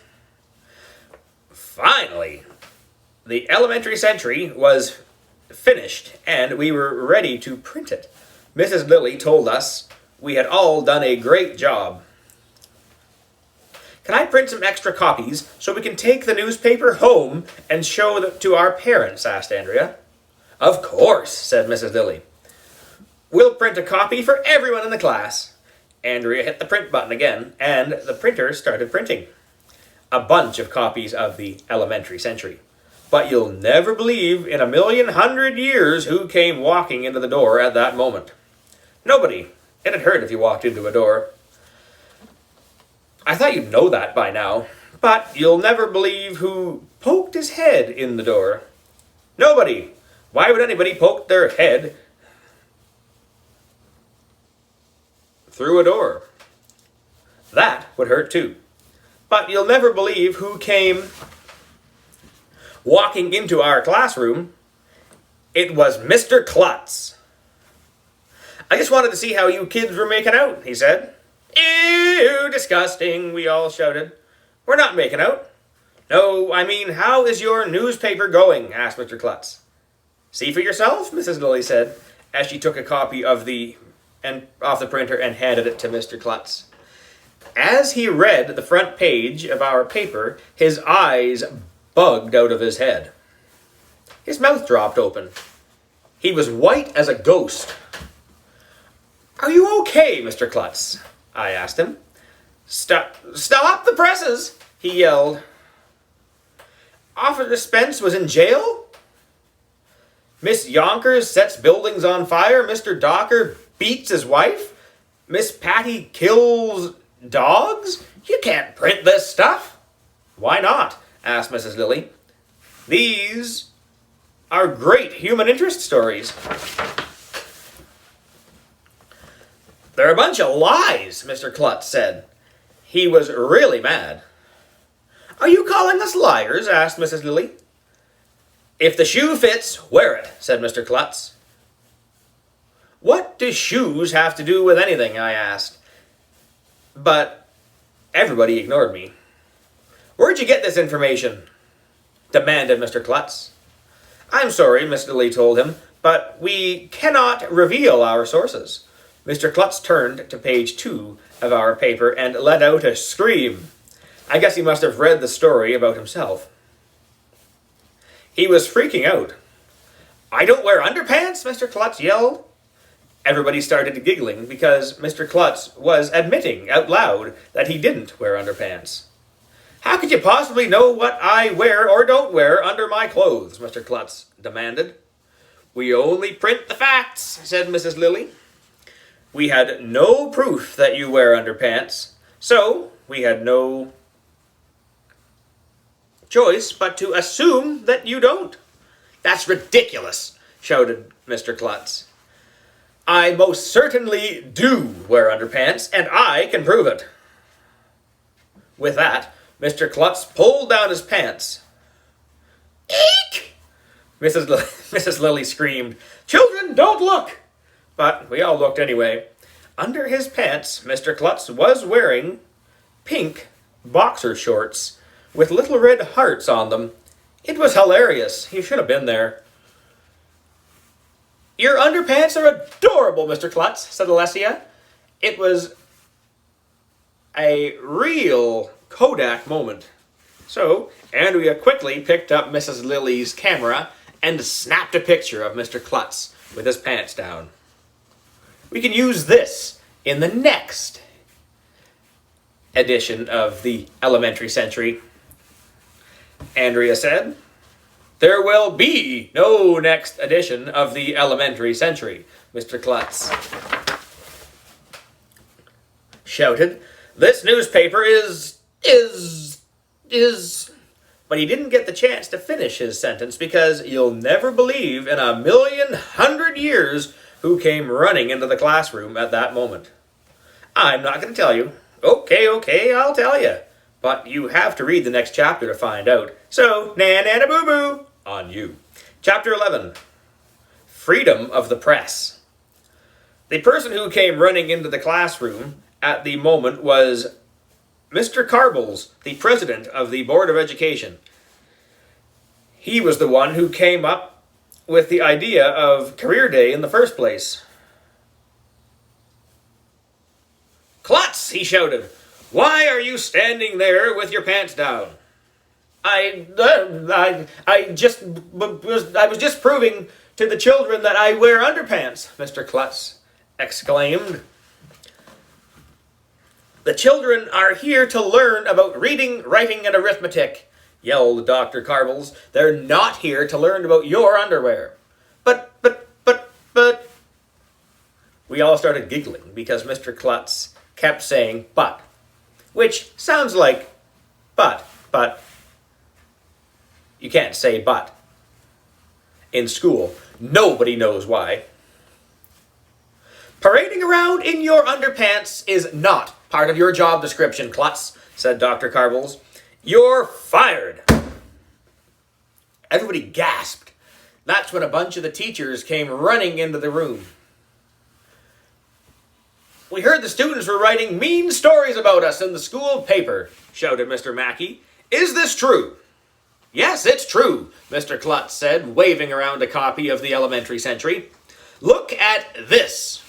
Finally, the Elementary Century was finished, and we were ready to print it. Mrs. Lilly told us we had all done a great job. Can I print some extra copies so we can take the newspaper home and show them to our parents? Asked Andrea. Of course, said Mrs. Lilly. We'll print a copy for everyone in the class. Andrea hit the print button again, and the printer started printing. A bunch of copies of the Elementary Century. But you'll never believe in 1,100,000 years who came walking into the door at that moment. Nobody. It'd hurt if you walked into a door. I thought you'd know that by now. But you'll never believe who poked his head in the door. Nobody. Why would anybody poke their head through a door? That would hurt too. But you'll never believe who came walking into our classroom. It was Mr. Klutz. I just wanted to see how you kids were making out, he said. Ew, disgusting, we all shouted. We're not making out. No, I mean, how is your newspaper going? Asked Mr. Klutz. See for yourself, Mrs. Lilly said, as she took a copy off the printer and handed it to Mr. Klutz. As he read the front page of our paper, his eyes bugged out of his head. His mouth dropped open. He was white as a ghost. "Are you okay, Mr. Klutz?" I asked him. Stop the presses!" he yelled. "Officer Spence was in jail? Miss Yonkers sets buildings on fire. Mr. Docker beats his wife. Miss Patty kills dogs? You can't print this stuff." "Why not?" asked Mrs. Lilly. "These are great human interest stories." "They're a bunch of lies," Mr. Klutz said. He was really mad. "Are you calling us liars?" asked Mrs. Lilly. "If the shoe fits, wear it," said Mr. Klutz. "What do shoes have to do with anything?" I asked. But everybody ignored me. "Where'd you get this information?" demanded Mr. Klutz. "I'm sorry," Mr. Lilly told him, "but we cannot reveal our sources." Mr. Klutz turned to page 2 of our paper and let out a scream. I guess he must have read the story about himself. He was freaking out. "I don't wear underpants?" Mr. Klutz yelled. Everybody started giggling because Mr. Klutz was admitting out loud that he didn't wear underpants. "How could you possibly know what I wear or don't wear under my clothes?" Mr. Klutz demanded. "We only print the facts," said Mrs. Lilly. "We had no proof that you wear underpants, so we had no choice but to assume that you don't." "That's ridiculous," shouted Mr. Klutz. "I most certainly do wear underpants, and I can prove it." With that, Mr. Klutz pulled down his pants. "Eek!" Mrs. Lilly screamed. "Children, don't look!" But we all looked anyway. Under his pants, Mr. Klutz was wearing pink boxer shorts with little red hearts on them. It was hilarious. He should have been there. "Your underpants are adorable, Mr. Klutz," said Alessia. It was a real Kodak moment. So Andrea quickly picked up Mrs. Lilly's camera and snapped a picture of Mr. Klutz with his pants down. "We can use this in the next edition of the Elementary Century," Andrea said. "There will be no next edition of the Elementary Century," Mr. Klutz shouted. "This newspaper is... But he didn't get the chance to finish his sentence because you'll never believe in 1,100,000 years who came running into the classroom at that moment. I'm not going to tell you. Okay, I'll tell you. But you have to read the next chapter to find out. So, na-na-na-boo-boo, on you. Chapter 11. Freedom of the Press. The person who came running into the classroom at the moment was Mr. Carbles, the president of the Board of Education. He was the one who came up with the idea of Career Day in the first place. "Klutz," he shouted, "why are you standing there with your pants down?" I was just proving to the children that I wear underpants," Mr. Klutz exclaimed. "The children are here to learn about reading, writing, and arithmetic," yelled Dr. Carbles. "They're not here to learn about your underwear." But... We all started giggling because Mr. Klutz kept saying "but," which sounds like but. You can't say but in school. Nobody knows why. "Parading around in your underpants is not part of your job description, Klutz," said Dr. Carbles. "You're fired." Everybody gasped. That's when a bunch of the teachers came running into the room. "We heard the students were writing mean stories about us in the school paper," shouted Mr. Mackey. "Is this true?" "Yes, it's true," Mr. Klutz said, waving around a copy of the Elementary Century. "Look at this.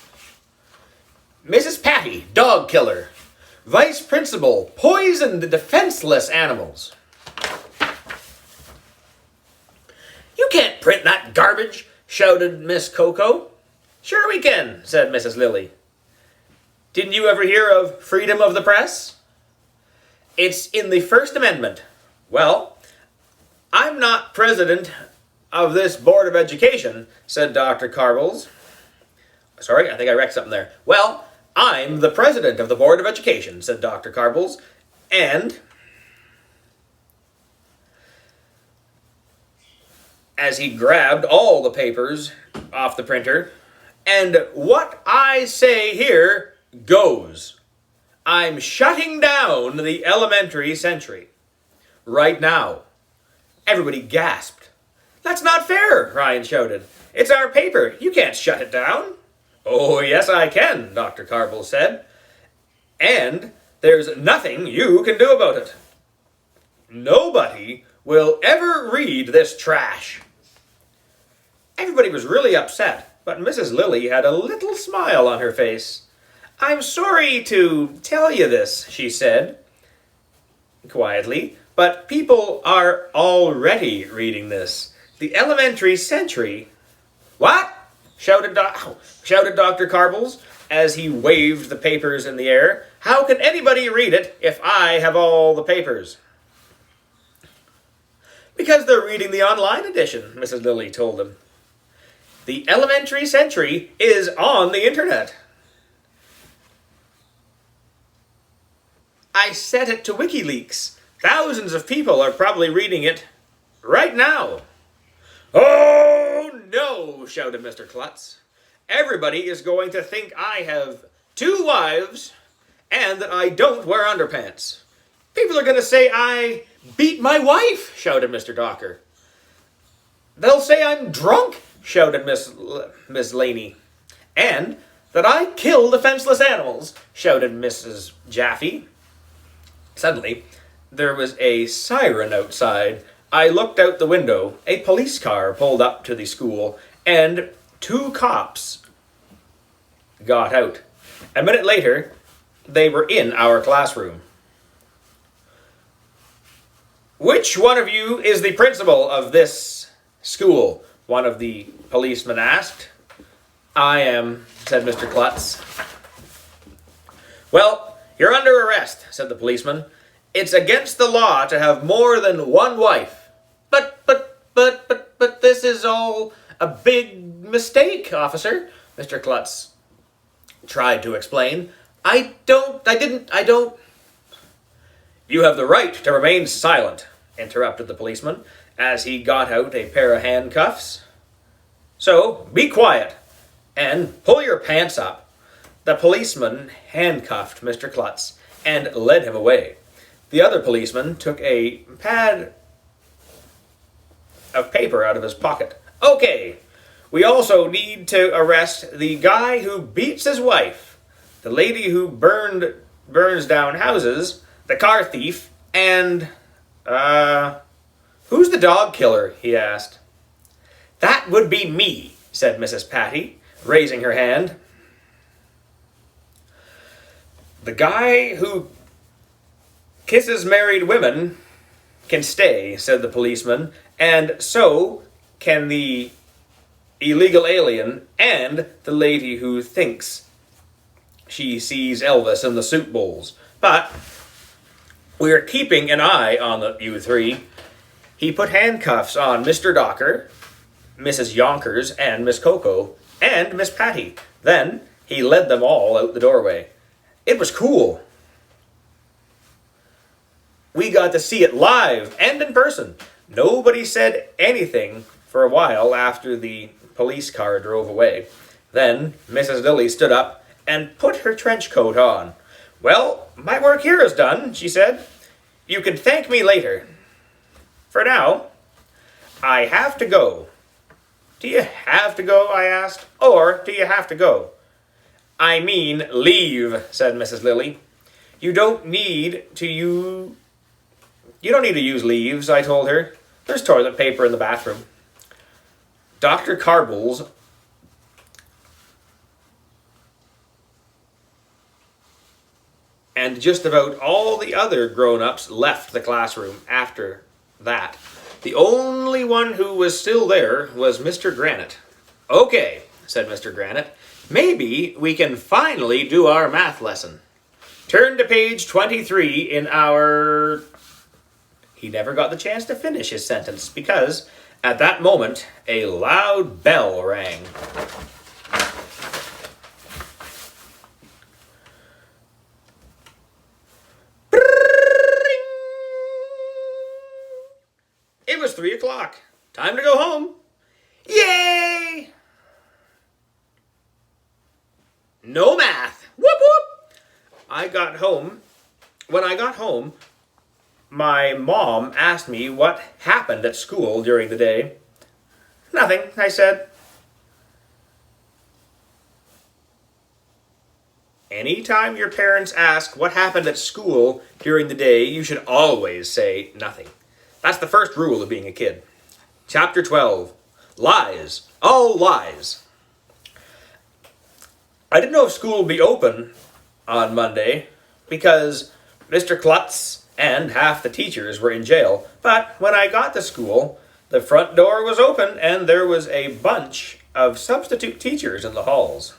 Mrs. Patty, dog killer. Vice principal, poisoned defenseless animals. You can't print that garbage, shouted Miss Coco. Sure we can, said Mrs. Lilly. Didn't you ever hear of freedom of the press? It's in the First Amendment. Well, I'm not president of this Board of Education, said Dr. Carbles. Sorry, I think I wrecked something there. Well, I'm the president of the Board of Education, said Dr. Carbles, and as he grabbed all the papers off the printer, and what I say here goes. I'm shutting down the elementary century. Right now. Everybody gasped. That's not fair, Ryan shouted. It's our paper. You can't shut it down. Oh, yes, I can, Dr. Carble said. And there's nothing you can do about it. Nobody will ever read this trash. Everybody was really upset, but Mrs. Lilly had a little smile on her face. I'm sorry to tell you this, she said quietly, but people are already reading this. The elementary century. What? Shouted Dr. Carbles as he waved the papers in the air. How can anybody read it if I have all the papers? Because they're reading the online edition, Mrs. Lilly told him. The elementary century is on the internet. I set it to WikiLeaks. Thousands of people are probably reading it right now. Oh, no, shouted Mr. Klutz. Everybody is going to think I have 2 wives and that I don't wear underpants. People are going to say I beat my wife, shouted Mr. Docker. They'll say I'm drunk, shouted Miss Laney. And that I kill defenseless animals, shouted Mrs. Jaffe. Suddenly, there was a siren outside. I looked out the window. A police car pulled up to the school, and 2 cops got out. A minute later, they were in our classroom. Which one of you is the principal of this school? One of the policemen asked. I am, said Mr. Klutz. Well, you're under arrest, said the policeman. It's against the law to have more than 1 wife. But this is all a big mistake, officer, Mr. Klutz tried to explain. I don't. You have the right to remain silent, interrupted the policeman, as he got out a pair of handcuffs. So, be quiet, and pull your pants up. The policeman handcuffed Mr. Klutz and led him away. The other policeman took a pad of paper out of his pocket. Okay, we also need to arrest the guy who beats his wife, the lady who burns down houses, the car thief, and, who's the dog killer, he asked. That would be me, said Mrs. Patty, raising her hand. The guy who kisses married women can stay, said the policeman, and so can the illegal alien and the lady who thinks she sees Elvis in the soup bowls. But we're keeping an eye on you 3. He put handcuffs on Mr. Docker, Mrs. Yonkers, and Miss Coco, and Miss Patty. Then he led them all out the doorway. It was cool. We got to see it live and in person. Nobody said anything for a while after the police car drove away. Then Mrs. Lilly stood up and put her trench coat on. Well, my work here is done, she said. You can thank me later. For now, I have to go. Do you have to go, I asked, or do you have to go? I mean leave, said Mrs. Lilly. You don't need to use leaves, I told her. There's toilet paper in the bathroom. Dr. Carbles and just about all the other grown-ups left the classroom after that. The only one who was still there was Mr. Granite. "Okay," said Mr. Granite, "maybe we can finally do our math lesson. Turn to page 23 in our..." He never got the chance to finish his sentence because, at that moment, a loud bell rang. It was 3 o'clock. Time to go home. Yay! No math. Whoop whoop. When I got home, my mom asked me what happened at school during the day. "Nothing," I said. Anytime your parents ask what happened at school during the day, you should always say nothing. That's the first rule of being a kid. Chapter 12. Lies. All lies. I didn't know if school would be open on Monday because Mr. Klutz and half the teachers were in jail. But when I got to school, the front door was open and there was a bunch of substitute teachers in the halls.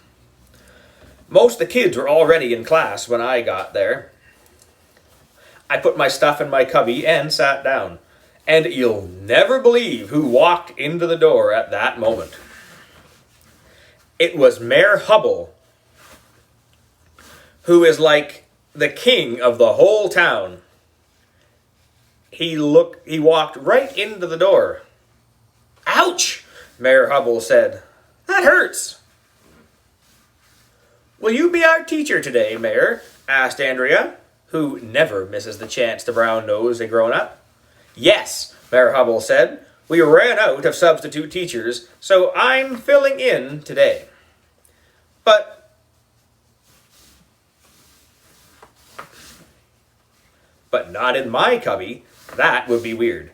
Most of the kids were already in class when I got there. I put my stuff in my cubby and sat down. And you'll never believe who walked into the door at that moment. It was Mayor Hubble, who is like the king of the whole town. He walked right into the door. "Ouch," Mayor Hubble said. "That hurts." "Will you be our teacher today, Mayor?" asked Andrea, who never misses the chance to brown nose a grown-up. "Yes," Mayor Hubble said. "We ran out of substitute teachers, so I'm filling in today." But not in my cubby. That would be weird.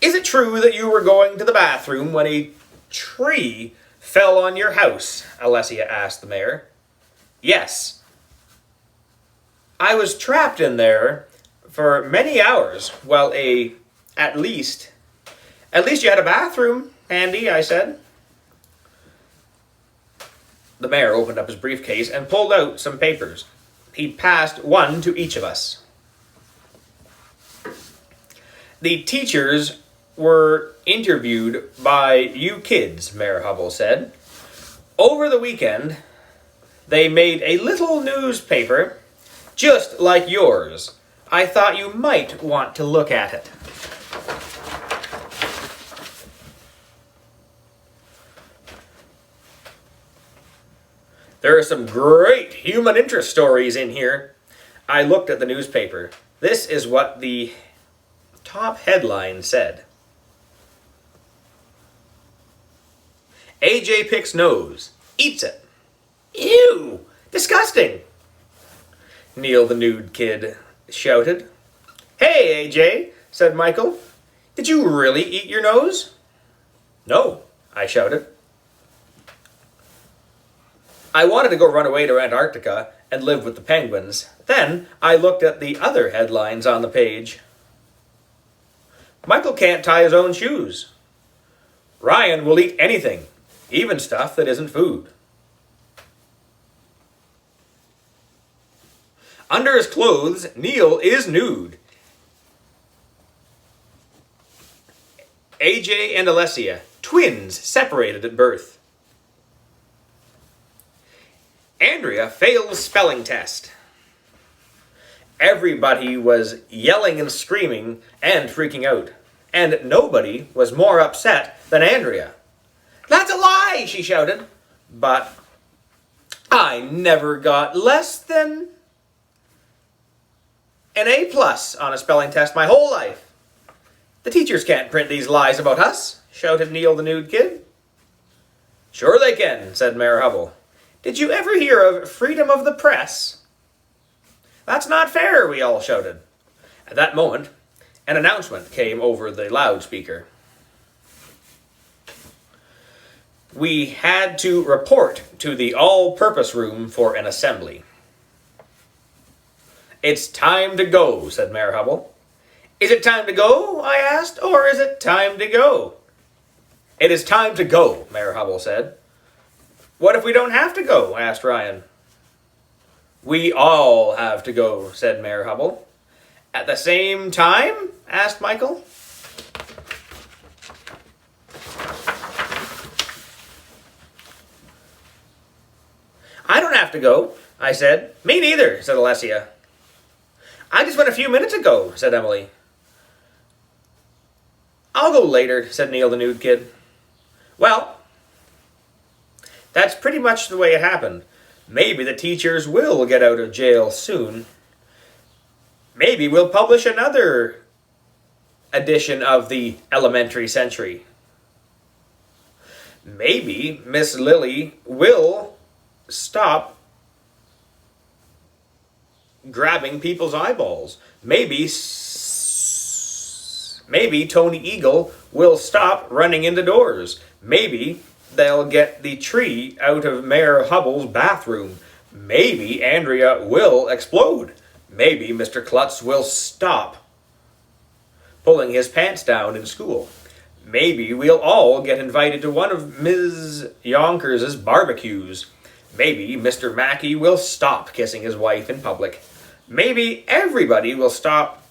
"Is it true that you were going to the bathroom when a tree fell on your house?" Alessia asked the mayor. "Yes. I was trapped in there for many hours. Well, at least you had a bathroom handy," I said. The mayor opened up his briefcase and pulled out some papers. He passed one to each of us. "The teachers were interviewed by you kids," Mayor Hubble said. "Over the weekend, they made a little newspaper just like yours. I thought you might want to look at it." There are some great human interest stories in here. I looked at the newspaper. This is what the top headline said. "AJ picks nose, eats it. Ew! Disgusting!" Neil the nude kid shouted. "Hey, AJ," said Michael. "Did you really eat your nose?" "No," I shouted. I wanted to go run away to Antarctica and live with the penguins. Then I looked at the other headlines on the page. "Michael can't tie his own shoes. Ryan will eat anything, even stuff that isn't food. Under his clothes, Neil is nude. AJ and Alessia, twins separated at birth. Andrea fails spelling test. Everybody was yelling and screaming and freaking out. And nobody was more upset than Andrea. "That's a lie," she shouted. "But I never got less than an A+ on a spelling test my whole life. The teachers can't print these lies about us," shouted Neil the nude kid. "Sure they can," said Mayor Hubble. "Did you ever hear of freedom of the press?" "That's not fair," we all shouted. At that moment, an announcement came over the loudspeaker. We had to report to the all-purpose room for an assembly. "It's time to go," said Mayor Hubble. Is it time to go, I asked, or is it time to go? It is time to go, Mayor Hubble said. What if we don't have to go, asked Ryan. We all have to go, said Mayor Hubble. At the same time, asked Michael. I don't have to go, I said. Me neither, said Alessia. I just went a few minutes ago, said Emily. I'll go later, said Neil the nude kid. Well, that's pretty much the way it happened. Maybe the teachers will get out of jail soon. Maybe we'll publish another edition of the Elementary Century. Maybe Miss Lilly will stop grabbing people's eyeballs. Maybe Tony Eagle will stop running into doors. Maybe they'll get the tree out of Mayor Hubble's bathroom. Maybe Andrea will explode. Maybe Mr. Klutz will stop pulling his pants down in school. Maybe we'll all get invited to one of Ms. Yonkers' barbecues. Maybe Mr. Mackey will stop kissing his wife in public. Maybe everybody will stop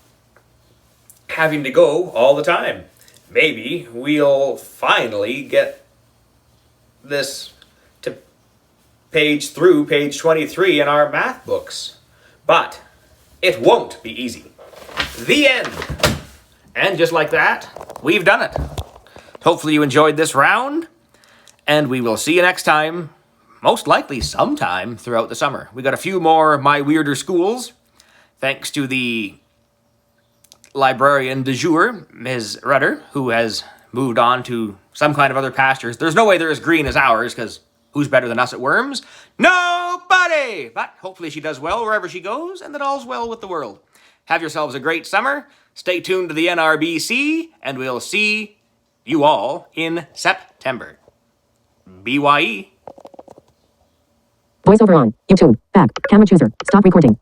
having to go all the time. Maybe we'll finally get this to page 23 in our math books. But it won't be easy. The end. And just like that, we've done it. Hopefully you enjoyed this round, and we will see you next time, most likely sometime throughout the summer. We got a few more My Weirder Schools, thanks to the librarian du jour, Ms. Rudder, who has moved on to some kind of other pastures. There's no way they're as green as ours, because who's better than us at worms? Nobody! But hopefully she does well wherever she goes, and that all's well with the world. Have yourselves a great summer. Stay tuned to the NRBC, and we'll see you all in September. BYE. Voiceover on. YouTube. Back. Camera chooser. Stop recording.